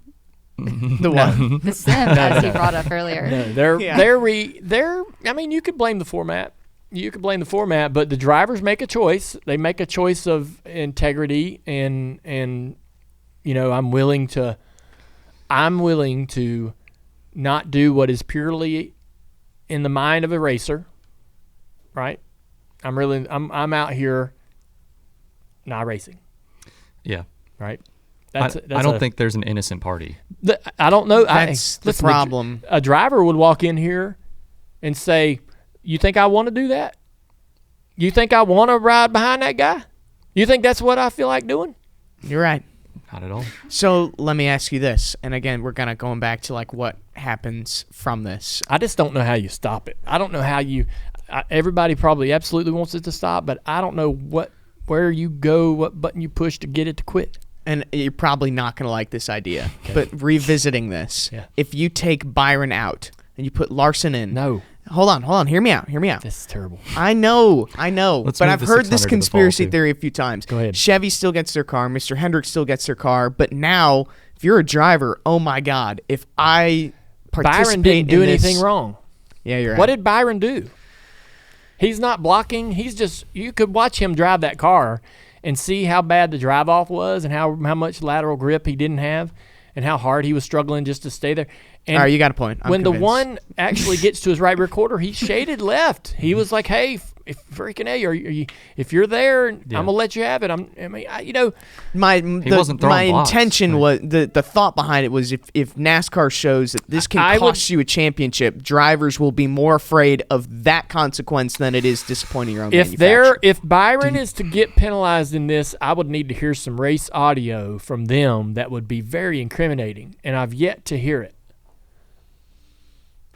The what? The sim, as he brought up earlier. No, they're. I mean, you could blame the format. But the drivers make a choice. They make a choice of integrity, and I'm willing to not do what is purely in the mind of a racer, right? I'm out here not racing. Yeah. Right. I don't think there's an innocent party. I don't know. That's the problem. A driver would walk in here and say, "You think I want to do that? You think I want to ride behind that guy? You think that's what I feel like doing?" You're right. Not at all. So let me ask you this, and again, we're kind of going back to like what happens from this. I just don't know how you stop it. I don't know how you. Everybody probably absolutely wants it to stop, but I don't know where you go, what button you push to get it to quit. And you're probably not going to like this idea, but revisiting this, if you take Byron out and you put Larson in. No. Hold on. Hear me out. This is terrible. I know. Let's But move I've the heard 600 this to the conspiracy fall, too. theory a few times. Go ahead. Chevy still gets their car. Mr. Hendricks still gets their car. But now, if you're a driver, oh my God, if I participate Byron didn't do in this- anything wrong. Yeah, you're right. What did Byron do? He's not blocking. He's just, you could watch him drive that car and see how bad the drive off was and how much lateral grip he didn't have and how hard he was struggling just to stay there. And All right, you got a point. I'm when convinced. the one actually gets to his right rear quarter, he shaded left. He was like, "Hey, if you're there, I'm gonna let you have it." My wasn't throwing blocks. intention was the thought behind it was if NASCAR shows that this can cost you a championship, drivers will be more afraid of that consequence than it is disappointing your own manufacturer. If Byron is to get penalized in this, I would need to hear some race audio from them that would be very incriminating, and I've yet to hear it.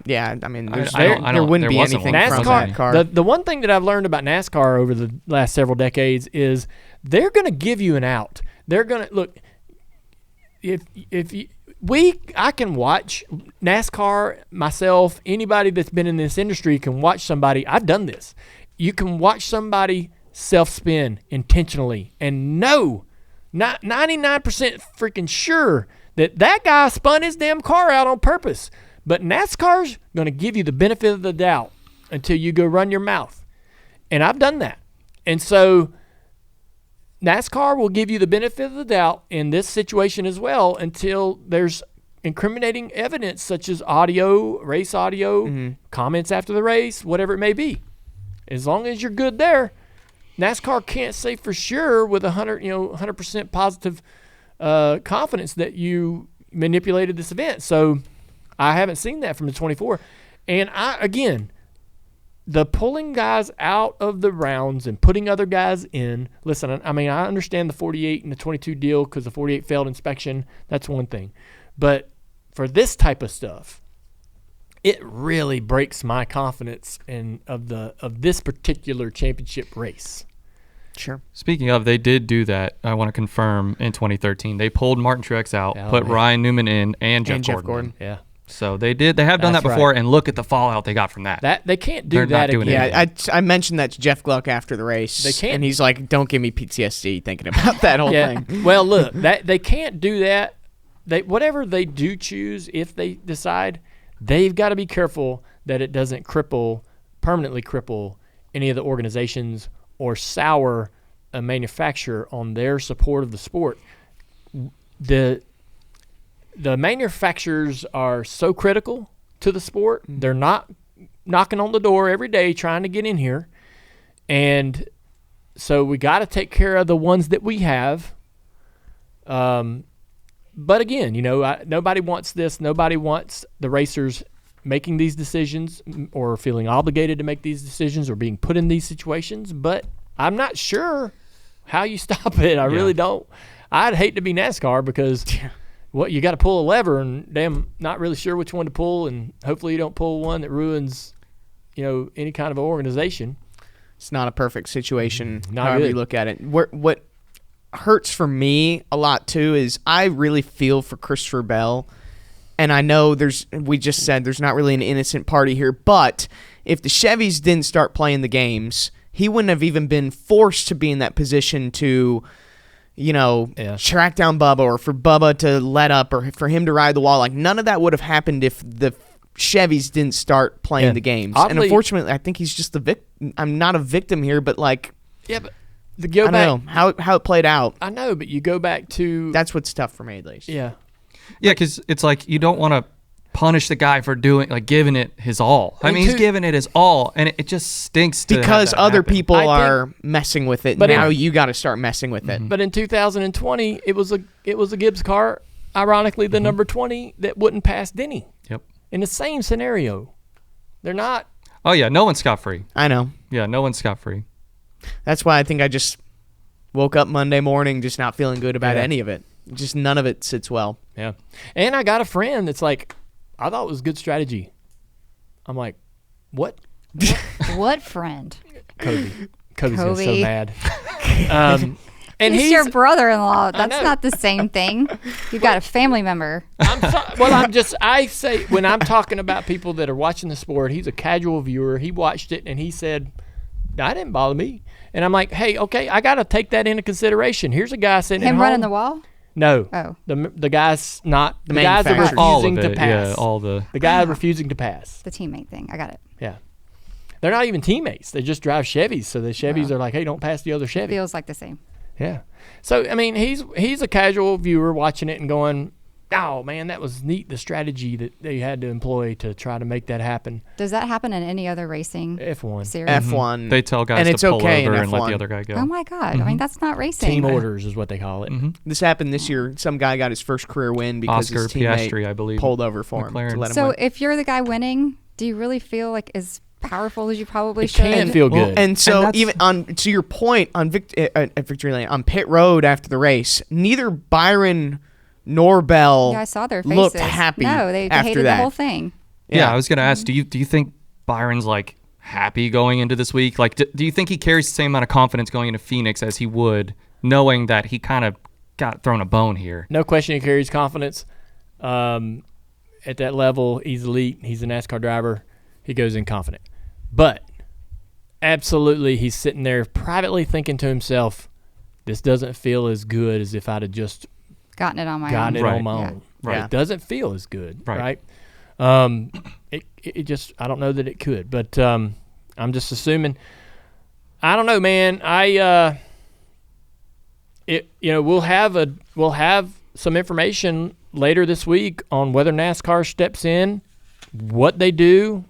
Yeah, I mean, there there wouldn't be wasn't anything one. from NASCAR, that car. the one thing that I've learned about NASCAR over the last several decades is they're going to give you an out. They're going to look. I can watch NASCAR myself. Anybody that's been in this industry can watch somebody. I've done this. You can watch somebody self-spin intentionally and know, not 99% freaking sure that guy spun his damn car out on purpose. But NASCAR's going to give you the benefit of the doubt until you go run your mouth. And I've done that. And so NASCAR will give you the benefit of the doubt in this situation as well until there's incriminating evidence such as audio, race audio, comments after the race, whatever it may be. As long as you're good there, NASCAR can't say for sure with 100% positive confidence that you manipulated this event. So I haven't seen that from the 24. And the pulling guys out of the rounds and putting other guys in. Listen, I mean, I understand the 48 and the 22 deal because the 48 failed inspection. That's one thing. But for this type of stuff, it really breaks my confidence of this particular championship race. Sure. Speaking of, they did do that. I want to confirm in 2013. They pulled Martin Truex out, put Ryan Newman in, and Jeff Gordon. Yeah. So they did. They have done That's that before, right. and look at the fallout they got from that. That they can't do They're that not doing again. it. Yeah, I mentioned that to Jeff Gluck after the race. They can't. And he's like, "Don't give me PTSD thinking about that whole thing." Well, look, they can't do that. Whatever they do choose, if they decide, they've got to be careful that it doesn't permanently cripple any of the organizations or sour a manufacturer on their support of the sport. The manufacturers are so critical to the sport. They're not knocking on the door every day trying to get in here. And so we got to take care of the ones that we have. But again, nobody wants this. Nobody wants the racers making these decisions or feeling obligated to make these decisions or being put in these situations. But I'm not sure how you stop it. I really don't. I'd hate to be NASCAR because you got to pull a lever and not really sure which one to pull, and hopefully you don't pull one that ruins, any kind of organization. It's not a perfect situation, Not however good. you look at it. What hurts for me a lot too is I really feel for Christopher Bell, and I know we just said there's not really an innocent party here, but if the Chevys didn't start playing the games, he wouldn't have even been forced to be in that position to, track down Bubba, or for Bubba to let up, or for him to ride the wall. Like, none of that would have happened if the Chevys didn't start playing the games. Oddly, and unfortunately, I think he's just the victim. I'm not a victim here, but like, yeah, but I don't know how it played out. I know, but you go back to That's what's tough for me, at least. Yeah, because it's like you don't want to punish the guy for giving it his all. I mean, he's giving it his all, and it just stinks to because have that other happen. people are messing with it. But Now you got to start messing with it. but in 2020, it was a Gibbs car, ironically the number 20 that wouldn't pass Denny. Yep. In the same scenario, they're not. Oh yeah, no one's scot free. I know. Yeah, no one's scot free. That's why I think I just woke up Monday morning just not feeling good about any of it. Just none of it sits well. Yeah, and I got a friend that's like, I thought it was a good strategy. I'm like, what? What friend? Kobe's gonna so Kobe. mad. And he's your brother-in-law. That's not the same thing. You've got a family member. I say when I'm talking about people that are watching the sport, he's a casual viewer. He watched it and he said, that didn't bother me. And I'm like, hey, okay, I got to take that into consideration. Here's a guy sitting at Him home. running the wall? No. Oh. The guy's not. The guys are manufacturer. All refusing of to it, pass. yeah, the guy refusing to pass. The teammate thing. I got it. Yeah. They're not even teammates. They just drive Chevys. So the Chevys are like, hey, don't pass the other Chevy. Feels like the same. Yeah. So, I mean, he's a casual viewer watching it and going, oh, man, that was neat, the strategy that they had to employ to try to make that happen. Does that happen in any other racing F1. series? F1. They tell guys and to it's pull okay over in and let F1. the other guy go. Oh, my God. I mean, that's not racing. Team orders is what they call it. This happened this year. Some guy got his first career win because Oscar his teammate Piastri, I believe, pulled over for him McLaren. to let him So win. if you're the guy winning, do you really feel like as powerful as you probably It should? can feel good. And so that's- even to your point on at Victory Lane, on pit road after the race, neither Byron nor Bell Yeah, I saw their faces. looked happy. No, they after hated that. the whole thing. Yeah, I was gonna ask, do you think Byron's like happy going into this week? Like, do you think he carries the same amount of confidence going into Phoenix as he would knowing that he kind of got thrown a bone here? No question he carries confidence. At that level, he's elite. He's a NASCAR driver. He goes in confident. But absolutely, he's sitting there privately thinking to himself, this doesn't feel as good as if I'd have just Gotten it on my gotten own. it Right. on my Yeah. own. Right. It doesn't feel as good, Right. right? It just, I don't know that it could, but I'm just assuming. I don't know, man. We'll have some information later this week on whether NASCAR steps in, what they do.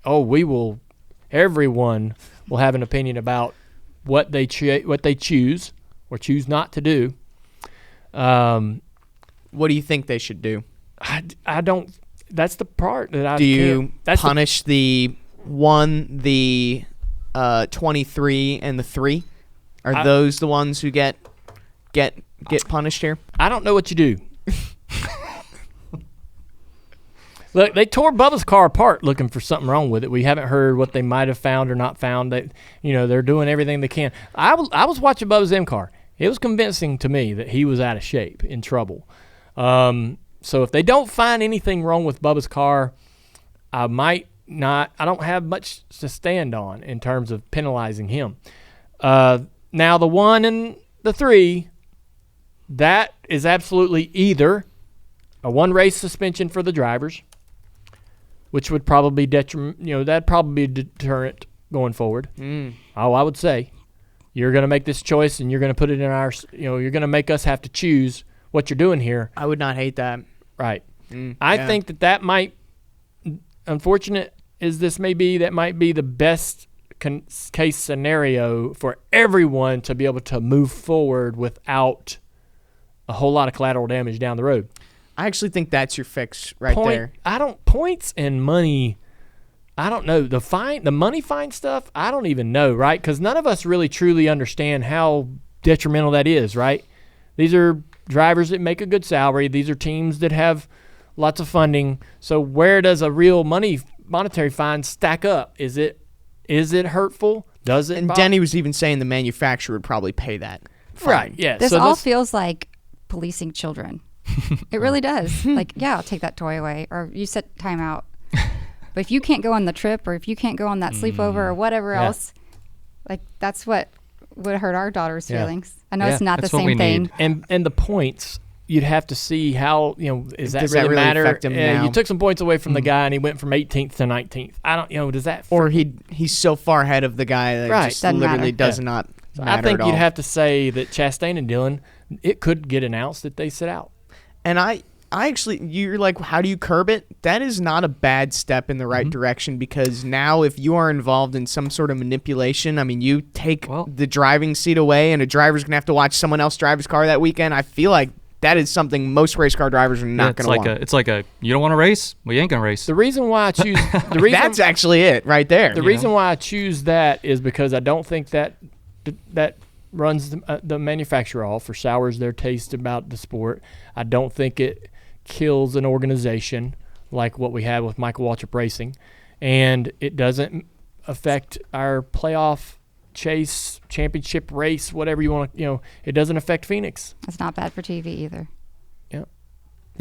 Oh, everyone will have an opinion about what they choose or choose not to do. What do you think they should do? I don't. That's the part that I Do you can't. That's punish the 1, the 23, and the 3? Are those the ones who get punished here? I don't know what you do. Look, they tore Bubba's car apart looking for something wrong with it. We haven't heard what they might have found or not found. They're doing everything they can. I was watching Bubba's M car. It was convincing to me that he was out of shape, in trouble. So if they don't find anything wrong with Bubba's car, I might not. I don't have much to stand on in terms of penalizing him. Now the 1 and the 3, that is absolutely either a 1 race suspension for the drivers, which would probably that'd probably be a deterrent going forward. Oh, I would say you're going to make this choice and you're going to put it in our, you're going to make us have to choose what you're doing here. I would not hate that. Right. I think that might, unfortunate as this may be, that might be the best case scenario for everyone to be able to move forward without a whole lot of collateral damage down the road. I actually think that's your fix right there. Points and money. I don't know the money fine stuff. I don't even know, right? Because none of us really truly understand how detrimental that is, right? These are drivers that make a good salary. These are teams that have lots of funding. So where does a real monetary fine stack up? Is it hurtful? Does it? And Denny was even saying the manufacturer would probably pay that. fine. Right. Yeah. This so all let's- feels like policing children. It really does. Like, yeah, I'll take that toy away, or you set time out. But if you can't go on the trip, or if you can't go on that sleepover, or whatever Yeah. else, like that's what would hurt our daughter's Yeah. feelings. I know Yeah. it's not That's the what we same thing. need. And the points, you'd have to see how, is that Does really that really matter? affect him now? You took some points away from the guy, and he went from 18th to 19th. I don't, does that? Or he's so far ahead of the guy that Right. it just Doesn't literally matter. does Yeah. not So matter I think at you'd all. have to say that Chastain and Dillon, it could get announced that they sit out. And I actually, you're like, how do you curb it? That is not a bad step in the right direction, because now if you are involved in some sort of manipulation, I mean, you take the driving seat away and a driver's going to have to watch someone else drive his car that weekend. I feel like that is something most race car drivers are not going to want. It's like you don't want to race? Well, you ain't going to race. The reason why I choose the reason That's actually it right there. the reason why I choose that is because I don't think that runs the manufacturer off or sours their taste about the sport. I don't think it kills an organization like what we had with Michael Waltrip Racing, and it doesn't affect our playoff chase, championship race, whatever you want to, it doesn't affect Phoenix. It's not bad for TV either. Yeah.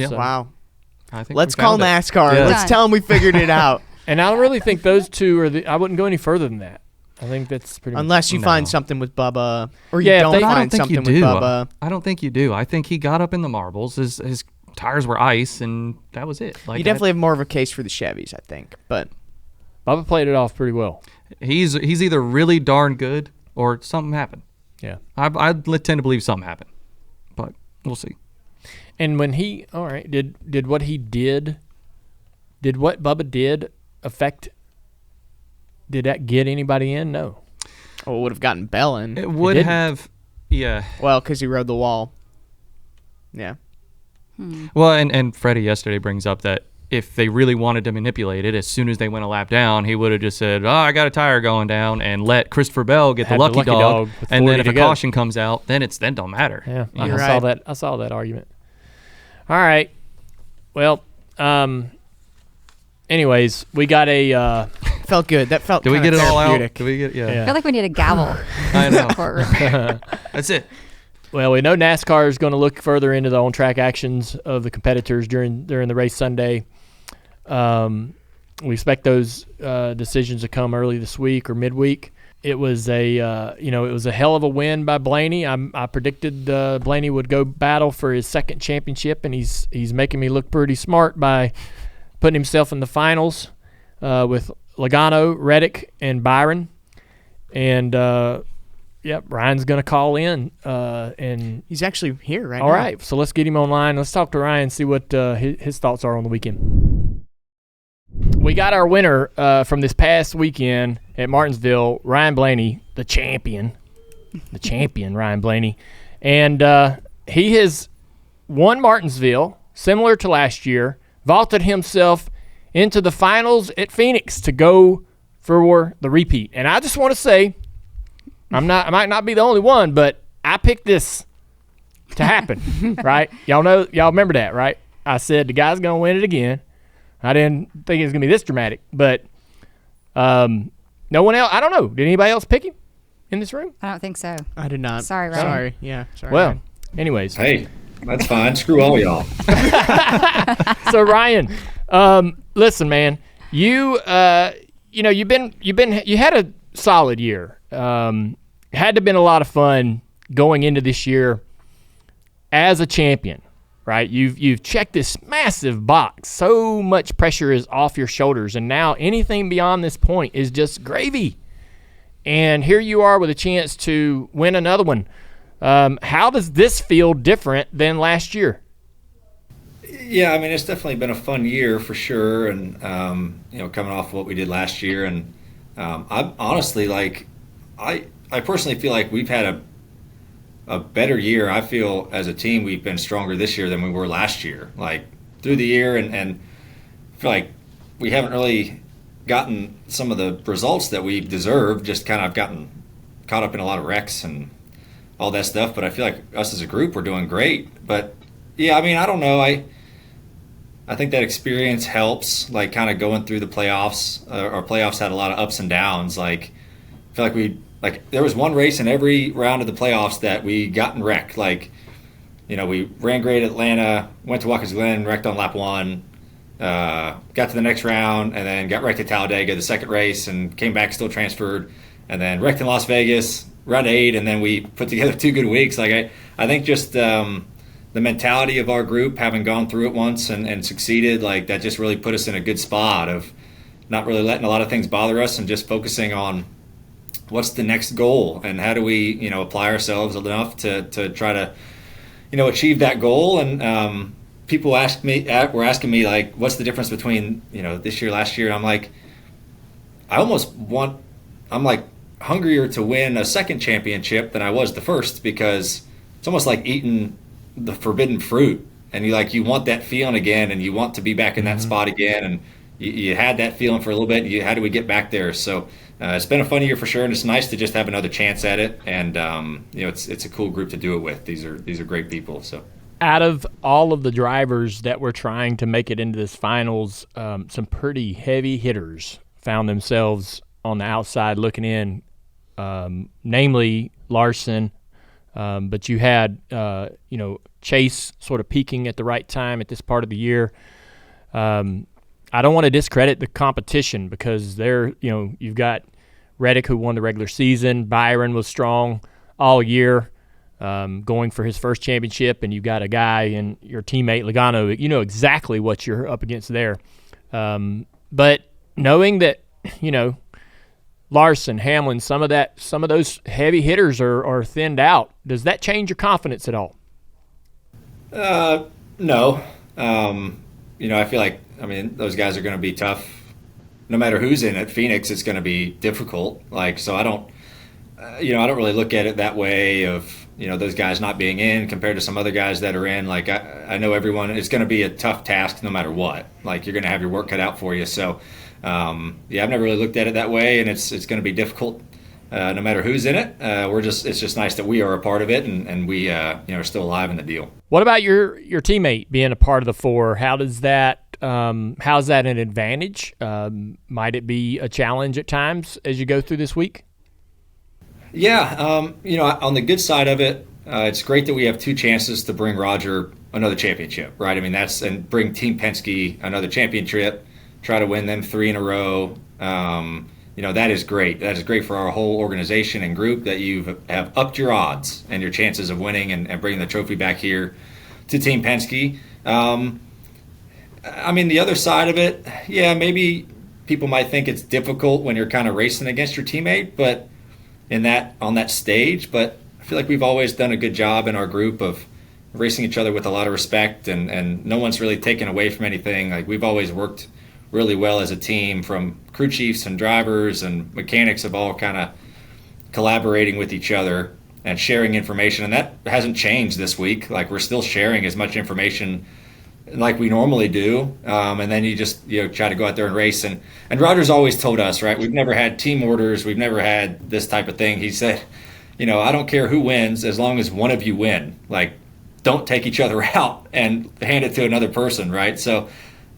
So- Wow. I think Let's we call found it. NASCAR. Yeah. Let's Done. tell them we figured it out. And I don't really think those two are I wouldn't go any further than that. I think that's pretty much. Unless you No. find something with Bubba, or you Yeah, if don't they- I don't find think something you with do. Bubba. I don't think you do. I think he got up in the marbles. His tires were ice, and that was it. Like You definitely have more of a case for the Chevys, I think. But Bubba played it off pretty well. he's either really darn good or something happened. Yeah. I tend to believe something happened, but we'll see. And when did what he did what Bubba did affect? Did that get anybody in? No. it would have gotten Bell in. It would didn't. have, yeah. Well, because he rode the wall. Yeah. Well, and Freddie yesterday brings up that if they really wanted to manipulate it, as soon as they went a lap down, he would have just said, "Oh, I got a tire going down," and let Christopher Bell get the Had the lucky, lucky dog. dog with And 40 then if to a go. caution comes out, then don't matter. Yeah, You're I saw right. that. I saw that argument. All right. Well, anyways, we got a Felt good. That felt Did we kinda get it all out? therapeutic. Did we get? Yeah. I feel like we need a gavel. I know. Courtroom. That's it. well, we know NASCAR is going to look further into the on-track actions of the competitors during the race Sunday. We expect those decisions to come early this week or midweek. It was a hell of a win by Blaney. I predicted Blaney would go battle for his second championship, and he's making me look pretty smart by putting himself in the finals with Logano, Reddick, and Byron. And Ryan's going to call in. And He's actually here right all now. right, so let's get him online. Let's talk to Ryan, see what his thoughts are on the weekend. We got our winner from this past weekend at Martinsville, Ryan Blaney, the champion, Ryan Blaney. And he has won Martinsville, similar to last year, vaulted himself into the finals at Phoenix to go for the repeat. And I just want to say, I might not be the only one, but I picked this to happen, right? Y'all remember that, right? I said the guy's going to win it again. I didn't think it was going to be this dramatic, but no one else. I don't know. Did anybody else pick him in this room? I don't think so. I did not. Sorry, Ryan. Sorry. Yeah. Sorry. Well, Ryan. anyways. Hey, that's fine. Screw all y'all. So Ryan, listen, man, you had a solid year. Had to been a lot of fun going into this year as a champion, right? You've checked this massive box. So much pressure is off your shoulders, and now anything beyond this point is just gravy. And here you are with a chance to win another one. How does this feel different than last year? Yeah, I mean, it's definitely been a fun year for sure, and coming off what we did last year, and I honestly I personally feel like we've had a better year. I feel as a team we've been stronger this year than we were last year. Like through the year, and I feel like we haven't really gotten some of the results that we deserve. Just kind of gotten caught up in a lot of wrecks and all that stuff. But I feel like us as a group, we're doing great. But yeah, I mean, I don't know. I think that experience helps, like kind of going through the playoffs. Our playoffs had a lot of ups and downs. Like I feel like we like there was one race in every round of the playoffs that we got in wreck. Like, we ran great at Atlanta, went to Watkins Glen, wrecked on lap 1, got to the next round, and then got wrecked at Talladega the second race and came back, still transferred, and then wrecked in Las Vegas, round 8, and then we put together 2 good weeks. Like I think just the mentality of our group, having gone through it once and succeeded, like that just really put us in a good spot of not really letting a lot of things bother us and just focusing on what's the next goal and how do we, apply ourselves enough to try to, achieve that goal. And people were asking me like, what's the difference between, this year, last year? And I'm like, I'm like hungrier to win a second championship than I was the first, because it's almost like eating the forbidden fruit, and you want that feeling again, and you want to be back in that spot again, and you had that feeling for a little bit, and how do we get back there? So it's been a fun year for sure, and it's nice to just have another chance at it, and it's a cool group to do it with. These are great people. So out of all of the drivers that were trying to make it into this finals, some pretty heavy hitters found themselves on the outside looking in, namely Larson. But you had, Chase sort of peaking at the right time at this part of the year. I don't want to discredit the competition because you've got Reddick, who won the regular season. Byron was strong all year, going for his first championship, and you got a guy and your teammate Logano. You know exactly what you're up against there. But knowing that, Larson, Hamlin, some of those heavy hitters are thinned out, does that change your confidence at all? No. I feel like, those guys are going to be tough. No matter who's in it, Phoenix, it's going to be difficult. So I don't really look at it that way of, those guys not being in compared to some other guys that are in. Like, I know everyone, it's going to be a tough task no matter what. Like, you're going to have your work cut out for you. So, I've never really looked at it that way, and it's going to be difficult no matter who's in it. It's just nice that we are a part of it, and we are still alive in the deal. What about your teammate being a part of the 4? How's that an advantage? Might it be a challenge at times as you go through this week? Yeah, on the good side of it, it's great that we have 2 chances to bring Roger another championship, right? And bring Team Penske another championship, try to win them 3 in a row. That is great. That is great for our whole organization and group, that you have upped your odds and your chances of winning and bringing the trophy back here to Team Penske. The other side of it, yeah, maybe people might think it's difficult when you're kind of racing against your teammate, but on that stage. But I feel like we've always done a good job in our group of racing each other with a lot of respect, and no one's really taken away from anything. Like, we've always worked really well as a team, from crew chiefs and drivers and mechanics of all kind of collaborating with each other and sharing information. And that hasn't changed this week. Like, we're still sharing as much information like we normally do. And then you just, try to go out there and race. And Roger's always told us, right, we've never had team orders. We've never had this type of thing. He said, I don't care who wins as long as one of you win. Like, don't take each other out and hand it to another person, right? So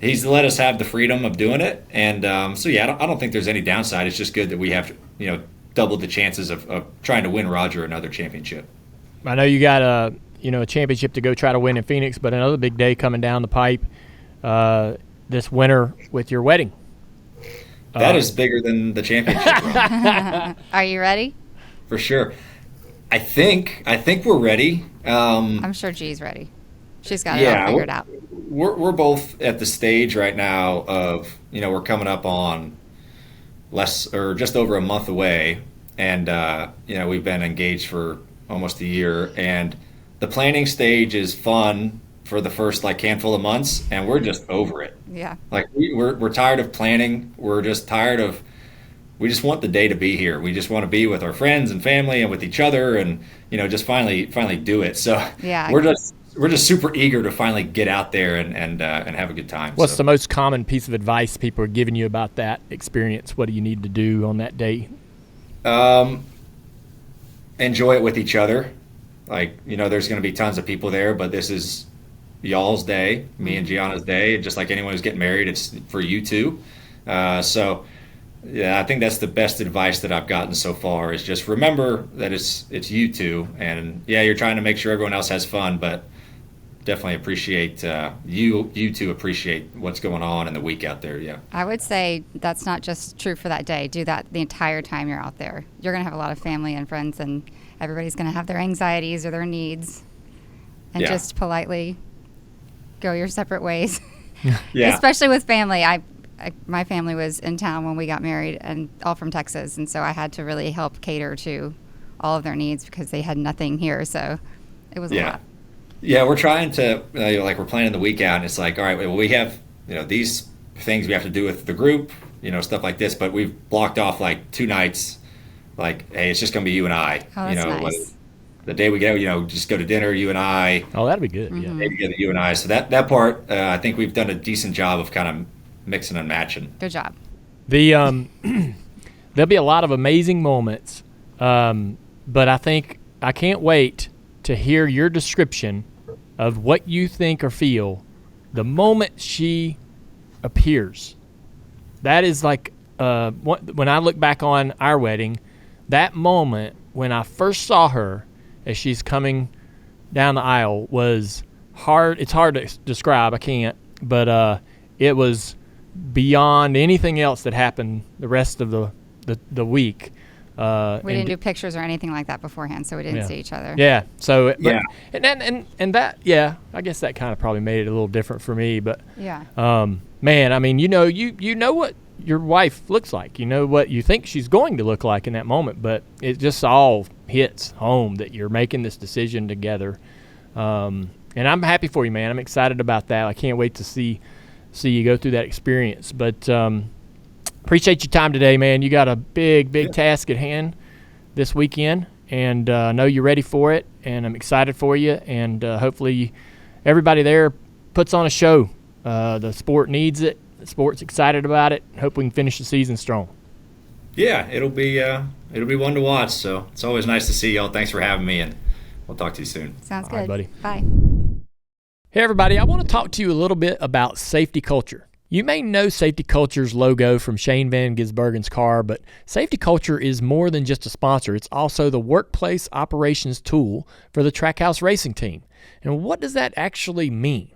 he's let us have the freedom of doing it. And I don't think there's any downside. It's just good that we have, doubled the chances of trying to win Roger another championship. I know you got a championship to go try to win in Phoenix, but another big day coming down the pipe this winter with your wedding. That is bigger than the championship. Are you ready? For sure. I think we're ready. I'm sure G's ready. She's got it all figured out. We're both at the stage right now of, we're coming up on less or just over a month away, and we've been engaged for almost a year, and the planning stage is fun for the first handful of months, and we're just over it. Yeah. Like, we're tired of planning. We're just tired of. We just want the day to be here. We just want to be with our friends and family and with each other, and just finally do it. So yeah, we're just super eager to finally get out there and have a good time. What's the most common piece of advice people are giving you about that experience? What do you need to do on that day? Enjoy it with each other. There's going to be tons of people there, but this is y'all's day, me and Gianna's day. Just like anyone who's getting married, it's for you too. So I think that's the best advice that I've gotten so far is just remember that it's you two, and you're trying to make sure everyone else has fun, but definitely appreciate you two appreciate what's going on in the week out there. Yeah, I would say that's not just true for that day. Do that the entire time you're out there. You're going to have a lot of family and friends, and everybody's going to have their anxieties or their needs, and just politely go your separate ways. Yeah. Especially with family. My family was in town when we got married, and all from Texas, and so I had to really help cater to all of their needs because they had nothing here. So it was a lot. Yeah, we're trying to we're planning the week out, and it's like, all right, well, we have these things we have to do with the group, stuff like this, but we've blocked off like 2 nights. Like, hey, it's just gonna be you and I. Oh, that's nice. The day we go, just go to dinner, you and I. Oh, that'd be good. Mm-hmm. Yeah, Day together, you and I. So that part, I think we've done a decent job of kind of mixing and matching. Good job. The there'll be a lot of amazing moments, but I think I can't wait to hear your description of what you think or feel the moment she appears. That is like when I look back on our wedding, that moment when I first saw her as she's coming down the aisle was hard. It's hard to describe. I can't. But it was beyond anything else that happened the rest of the week. We didn't do pictures or anything like that beforehand, so we didn't see each other. Yeah. So and that I guess that kind of probably made it a little different for me. But man, I mean, you know what your wife looks like. You know what you think she's going to look like in that moment. But it just all hits home that you're making this decision together. And I'm happy for you, man. I'm excited about that. I can't wait to see you go through that experience. But appreciate your time today, man. You got a big task at hand this weekend, and I know you're ready for it, and I'm excited for you, and hopefully everybody there puts on a show. The sport needs it. The sport's excited about it. Hope we can finish the season strong. Yeah, it'll be one to watch, so it's always nice to see y'all. Thanks for having me, and we'll talk to you soon. Sounds All good. right, buddy. Bye. Hey, everybody. I want to talk to you a little bit about Safety Culture. You may know Safety Culture's logo from Shane Van Gisbergen's car, but Safety Culture is more than just a sponsor. It's also the workplace operations tool for the Trackhouse Racing team. And what does that actually mean?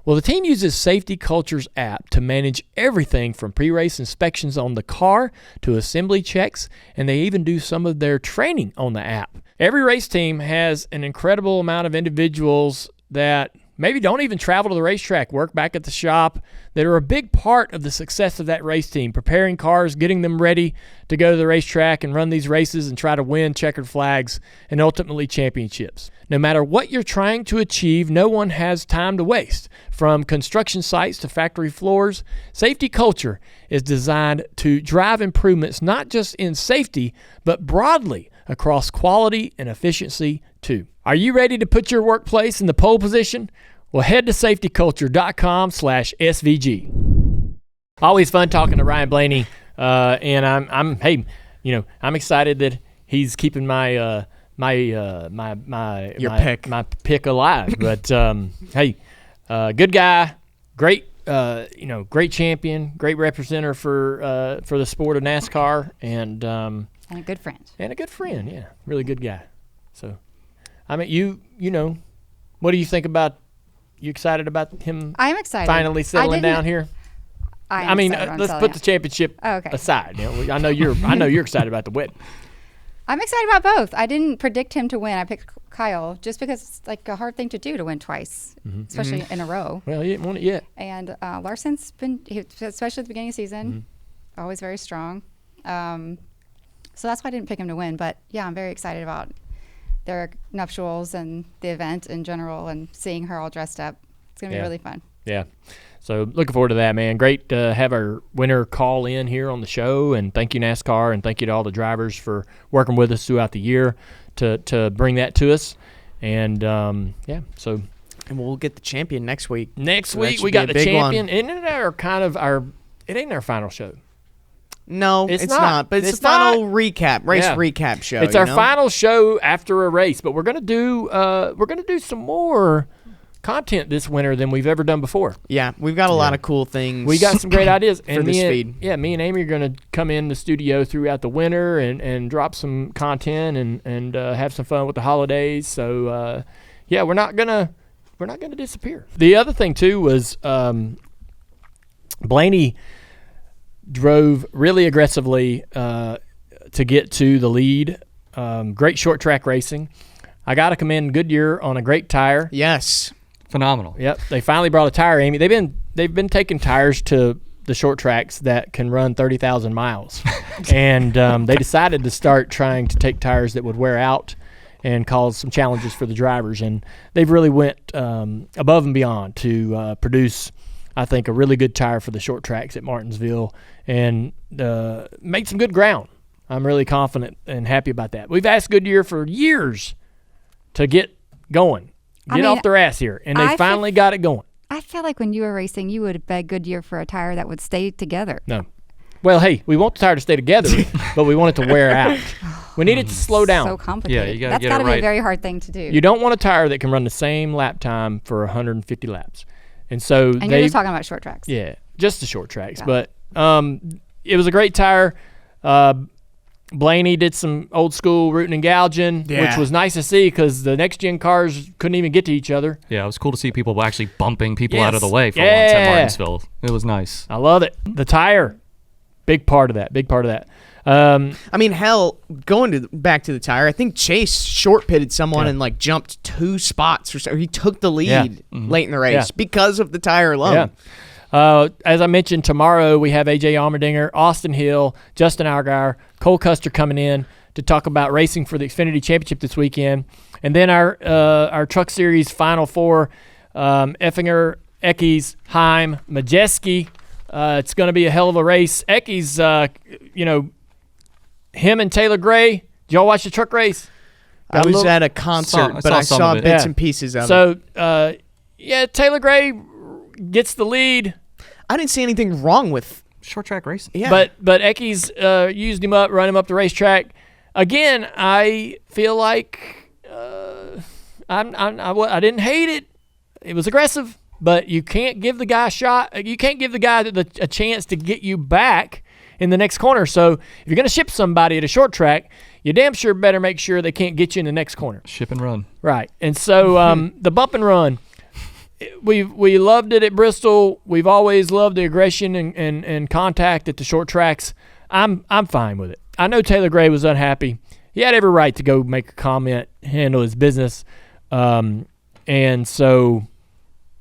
Well, the team uses Safety Culture's app to manage everything from pre-race inspections on the car to assembly checks, and they even do some of their training on the app. Every race team has an incredible amount of individuals that maybe don't even travel to the racetrack, work back at the shop, that are a big part of the success of that race team, preparing cars, getting them ready to go to the racetrack and run these races and try to win checkered flags and ultimately championships. No matter what you're trying to achieve, no one has time to waste. From construction sites to factory floors, Safety Culture is designed to drive improvements not just in safety, but broadly across quality and efficiency too. Are you ready to put your workplace in the pole position? Well, head to safetyculture.com/SVG. Always fun talking to Ryan Blaney, and I'm excited that he's keeping my pick alive. But hey, good guy, great great champion, great representative for the sport of NASCAR, and a good friend. Yeah, really good guy. So, I mean, you what do you think about? You excited about him? I'm excited. Finally settling down here. I mean, let's put the championship aside. I know you're excited about the wedding. I'm excited about both. I didn't predict him to win. I picked Kyle just because it's like a hard thing to do to win twice, especially in a row. Well, he didn't win it yet. And Larson's been, especially at the beginning of the season, always very strong. So that's why I didn't pick him to win. But yeah, I'm very excited about their nuptials and the event in general, and seeing her all dressed up. It's going to be really fun. Yeah. So looking forward to that, man. Great to have our winner call in here on the show, and thank you, NASCAR, and thank you to all the drivers for working with us throughout the year to bring that to us. And, and we'll get the champion next week. Next week we got the champion. Isn't it it ain't our final show. No, it's not. But it's the final recap show. It's our final show after a race, but we're gonna do some more content this winter than we've ever done before. Yeah, we've got a lot of cool things. We got some great ideas. for this feed. Yeah, me and Amy are going to come in the studio throughout the winter and drop some content and have some fun with the holidays. So, yeah, we're not gonna disappear. The other thing, too, was Blaney drove really aggressively to get to the lead. Great short track racing. I got to commend Goodyear on a great tire. Yes. Phenomenal. Yep, they finally brought a tire, Amy. They've been taking tires to the short tracks that can run 30,000 miles, and they decided to start trying to take tires that would wear out and cause some challenges for the drivers. And they've really went above and beyond to produce, I think, a really good tire for the short tracks at Martinsville and made some good ground. I'm really confident and happy about that. We've asked Goodyear for years to get going, off their ass here, and they finally got it going. I feel like when you were racing, you would beg Goodyear for a tire that would stay together. No. Well, hey, we want the tire to stay together, but we want it to wear out. We need it to slow down. So complicated. Yeah, you gotta That's get got to it be a right. very hard thing to do. You don't want a tire that can run the same lap time for 150 laps. And so and you're just talking about short tracks. Yeah, just the short tracks. Yeah. But it was a great tire. Blaney did some old school rooting and gouging, which was nice to see because the next gen cars couldn't even get to each other. Yeah, it was cool to see people actually bumping people out of the Yes. way for once Yeah. at Martinsville. It was nice. I love it. The tire, big part of that. I mean, hell, back to the tire, I think Chase short pitted someone and like jumped 2 spots or so. He took the lead late in the race Yeah. because of the tire alone. Yeah. As I mentioned, tomorrow we have AJ Allmendinger, Austin Hill, Justin Allgaier, Cole Custer coming in to talk about racing for the Xfinity Championship this weekend. And then our Truck Series Final Four, Effinger, Eckes, Heim, Majeski. It's going to be a hell of a race. Eckes, him and Taylor Gray, did y'all watch the truck race? I was at a concert, but I some saw of it. bits Yeah. and pieces of it. So, Taylor Gray gets the lead. I didn't see anything wrong with Short track racing. yeah. But Eckes used him up, run him up the racetrack. Again, I feel like I didn't hate it. It was aggressive, but you can't give the guy a shot. You can't give the guy a chance to get you back in the next corner. So if you're going to ship somebody at a short track, you damn sure better make sure they can't get you in the next corner. Ship and run. Right. And so the bump and run, we loved it at Bristol. We've always loved the aggression and contact at the short tracks. I'm fine with it. I know Taylor Gray was unhappy. He had every right to go make a comment, handle his business. And so,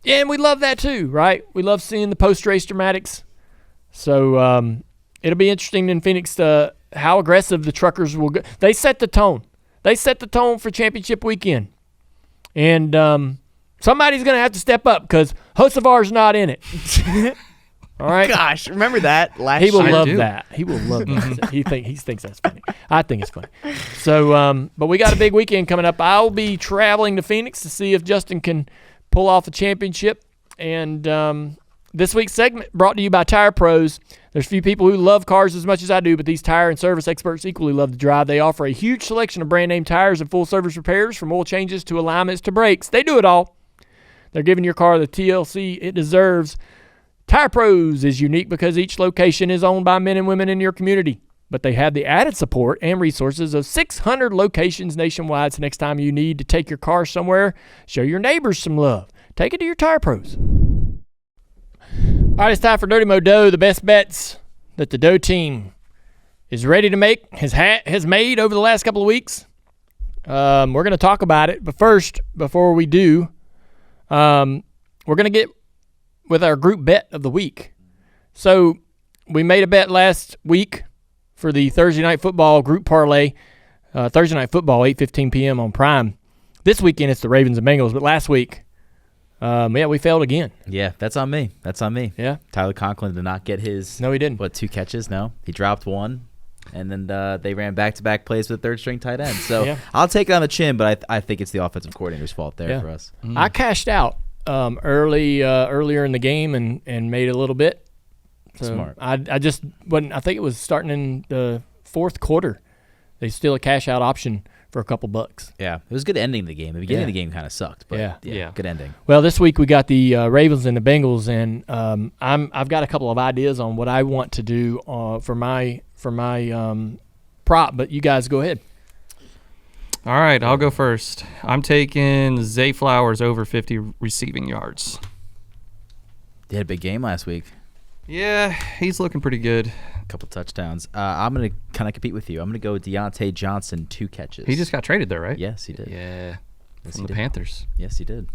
yeah, and we love that too, right? We love seeing the post-race dramatics. So it'll be interesting in Phoenix how aggressive the truckers will go. They set the tone. They set the tone for championship weekend. And somebody's going to have to step up because Hocevar's not in it. All right? Gosh, remember that last He will year? love that. He will love that. He thinks that's funny. I think it's funny. So, but we got a big weekend coming up. I'll be traveling to Phoenix to see if Justin can pull off a championship. And this week's segment brought to you by Tire Pros. There's few people who love cars as much as I do, but these tire and service experts equally love to drive. They offer a huge selection of brand name tires and full service repairs, from oil changes to alignments to brakes. They do it all. They're giving your car the TLC it deserves. Tire Pros is unique because each location is owned by men and women in your community, but they have the added support and resources of 600 locations nationwide. So next time you need to take your car somewhere, show your neighbors some love. Take it to your Tire Pros. All right, it's time for Dirty Mo Dough, the best bets that the Dough team is ready to make, has made over the last couple of weeks. We're going to talk about it, but first, before we do, we're going to get with our group bet of the week. So we made a bet last week for the Thursday Night Football group parlay. Thursday Night Football, 8:15 p.m. on Prime. This weekend it's the Ravens and Bengals, but last week, we failed again. Yeah, that's on me. Yeah. Tyler Conklin did not get his. No, he didn't. 2 catches? No, he dropped 1, and then they ran back-to-back plays with third-string tight end. So Yeah. I'll take it on the chin, but I think it's the offensive coordinator's fault there Yeah. for us. I cashed out earlier in the game and made a little bit. So Smart. I just wasn't. I think it was starting in the fourth quarter. There's still a cash out option for a couple bucks. Yeah, it was a good ending to the game. The beginning of the game kind of sucked, but Yeah. good ending. Well, this week we got the Ravens and the Bengals, and I've got a couple of ideas on what I want to do for my prop, but you guys go ahead. All right, I'll go first. I'm taking Zay Flowers over 50 receiving yards. They had a big game last week. Yeah, he's looking pretty good. A couple touchdowns. I'm going to kind of compete with you. I'm going to go with Deontay Johnson, 2 catches. He just got traded there, right? Yes, he did. Yeah, Yes, from he the did. Panthers. Yes, he did.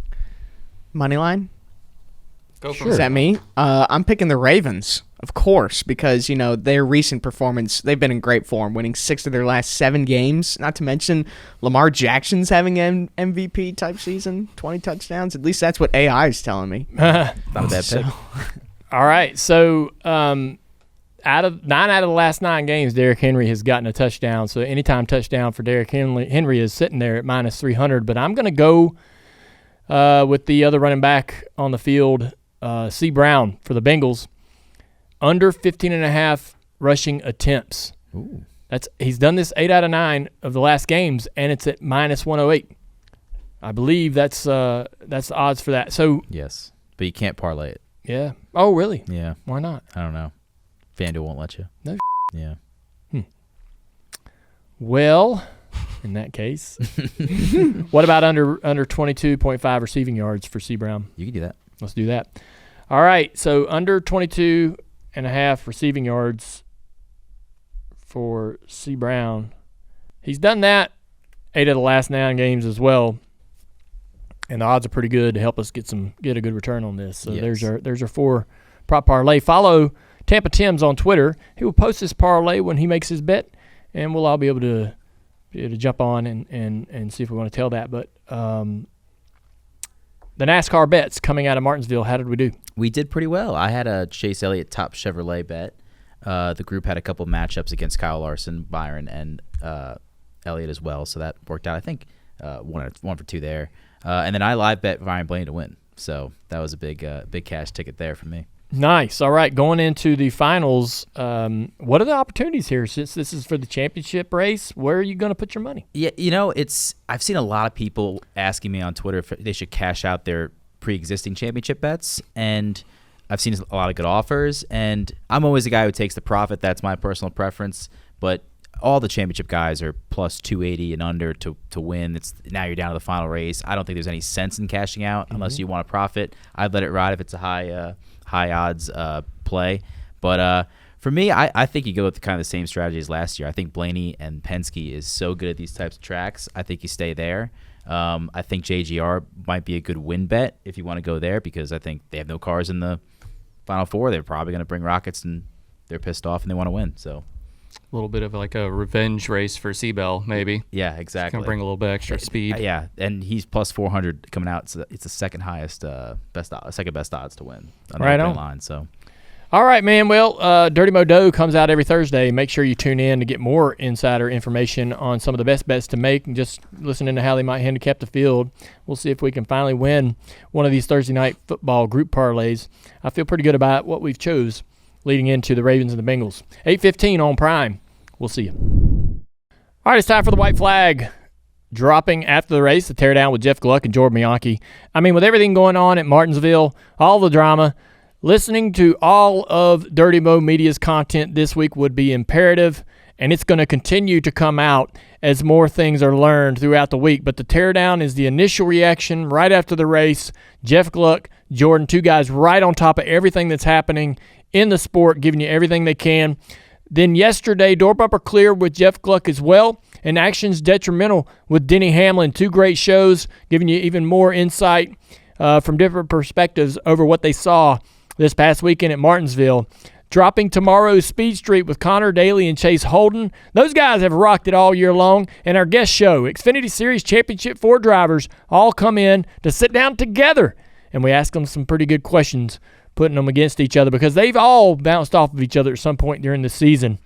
Money line? Go for Is that me? I'm picking the Ravens, of course, because, their recent performance, they've been in great form, winning 6 of their last 7 games. Not to mention Lamar Jackson's having an MVP type season, 20 touchdowns. At least that's what AI is telling me. Not a bad pick. All right, so 9 out of the last 9 games, Derrick Henry has gotten a touchdown. So anytime touchdown for Derrick Henry is sitting there at minus 300. But I'm going to go with the other running back on the field, C. Brown for the Bengals, under 15.5 rushing attempts. Ooh. He's done this 8 out of 9 of the last games, and it's at minus 108. I believe that's the odds for that. So Yes, but you can't parlay it. yeah. Oh, really? Yeah, Why not? I don't know. FanDuel won't let you. No. Yeah. Well, in that case, what about under 22.5 receiving yards for C. Brown? You can do that. Let's do that. All right, so under 22.5 receiving yards for C. Brown. He's done that 8 of the last 9 games as well, and the odds are pretty good to help us get a good return on this. So Yes. there's our 4 prop parlay. Follow Tampa Tim's on Twitter. He will post this parlay when he makes his bet, and we'll all be able to jump on and see if we want to tell that. But the NASCAR bets coming out of Martinsville, how did we do? We did pretty well. I had a Chase Elliott top Chevrolet bet. The group had a couple matchups against Kyle Larson, Byron, and Elliott as well, so that worked out. I think 1 for 2 there. And then I live bet Ryan Blaney to win, so that was a big cash ticket there for me. Nice. All right, going into the finals, what are the opportunities here? Since this is for the championship race, where are you going to put your money? Yeah, I've seen a lot of people asking me on Twitter if they should cash out their pre-existing championship bets, and I've seen a lot of good offers, and I'm always the guy who takes the profit. That's my personal preference, but all the championship guys are plus 280 and under to win. Now you're down to the final race. I don't think there's any sense in cashing out unless you want to profit. I'd let it ride if it's a high odds play. But for me, I think you go with kind of the same strategy as last year. I think Blaney and Penske is so good at these types of tracks. I think you stay there. I think JGR might be a good win bet if you want to go there, because I think they have no cars in the Final Four. They're probably going to bring rockets, and they're pissed off and they want to win. So A little bit of like a revenge race for Seabell, maybe. yeah, exactly. Gonna bring a little bit extra speed. Yeah, and he's plus 400 coming out. So it's the second highest, second best odds to win on the Right opening on. line. So All right, man. Well, Dirty Mo Dough comes out every Thursday. Make sure you tune in to get more insider information on some of the best bets to make and just listening to how they might handicap the field. We'll see if we can finally win one of these Thursday night football group parlays. I feel pretty good about what we've chose leading into the Ravens and the Bengals. 8:15 on Prime. We'll see you. All right, it's time for the white flag. Dropping after the race, the teardown with Jeff Gluck and Jordan Bianchi. I mean, with everything going on at Martinsville, all the drama, listening to all of Dirty Mo Media's content this week would be imperative, and it's going to continue to come out as more things are learned throughout the week. But the teardown is the initial reaction right after the race. Jeff Gluck, Jordan, 2 guys right on top of everything that's happening in the sport, giving you everything they can. Then yesterday, Door Bumper Clear with Jeff Gluck as well, and Actions Detrimental with Denny Hamlin. 2 great shows, giving you even more insight from different perspectives over what they saw this past weekend at Martinsville. Dropping tomorrow's Speed Street with Connor Daly and Chase Holden. Those guys have rocked it all year long. And our guest show, Xfinity Series Championship 4 drivers, all come in to sit down together. And we ask them some pretty good questions, putting them against each other, because they've all bounced off of each other at some point during the season.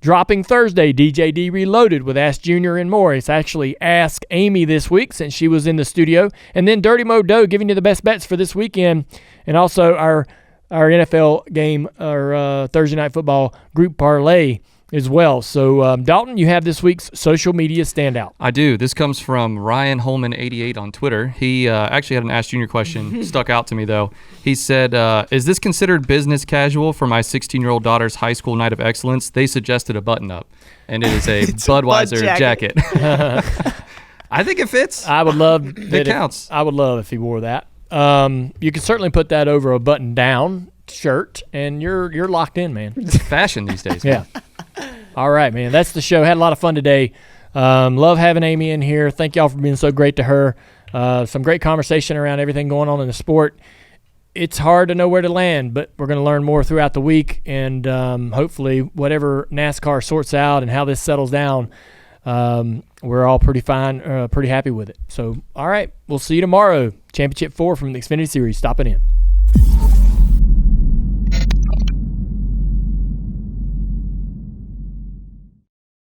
Dropping Thursday, DJD Reloaded with Ask Junior and more. It's actually Ask Amy this week since she was in the studio. And then Dirty Mo Dough giving you the best bets for this weekend. And also our NFL game, our Thursday Night Football group parlay as well. So, Dalton, you have this week's social media standout. I do. This comes from Ryan Holman 88 on Twitter. He actually had an Ask Junior question stuck out to me, though. He said, is this considered business casual for my 16-year-old daughter's high school night of excellence? They suggested a button-up, and it is a Budweiser jacket. I think it fits. I would love it. Counts. I would love if he wore that. You can certainly put that over a button-down shirt, and you're locked in, man. It's fashion these days. Yeah. All right, man. That's the show. Had a lot of fun today. Love having Amy in here. Thank y'all for being so great to her. Some great conversation around everything going on in the sport. It's hard to know where to land, but we're going to learn more throughout the week, and hopefully whatever NASCAR sorts out and how this settles down, we're all pretty fine, pretty happy with it. So, all right, we'll see you tomorrow. Championship 4 from the Xfinity Series. Stop it in.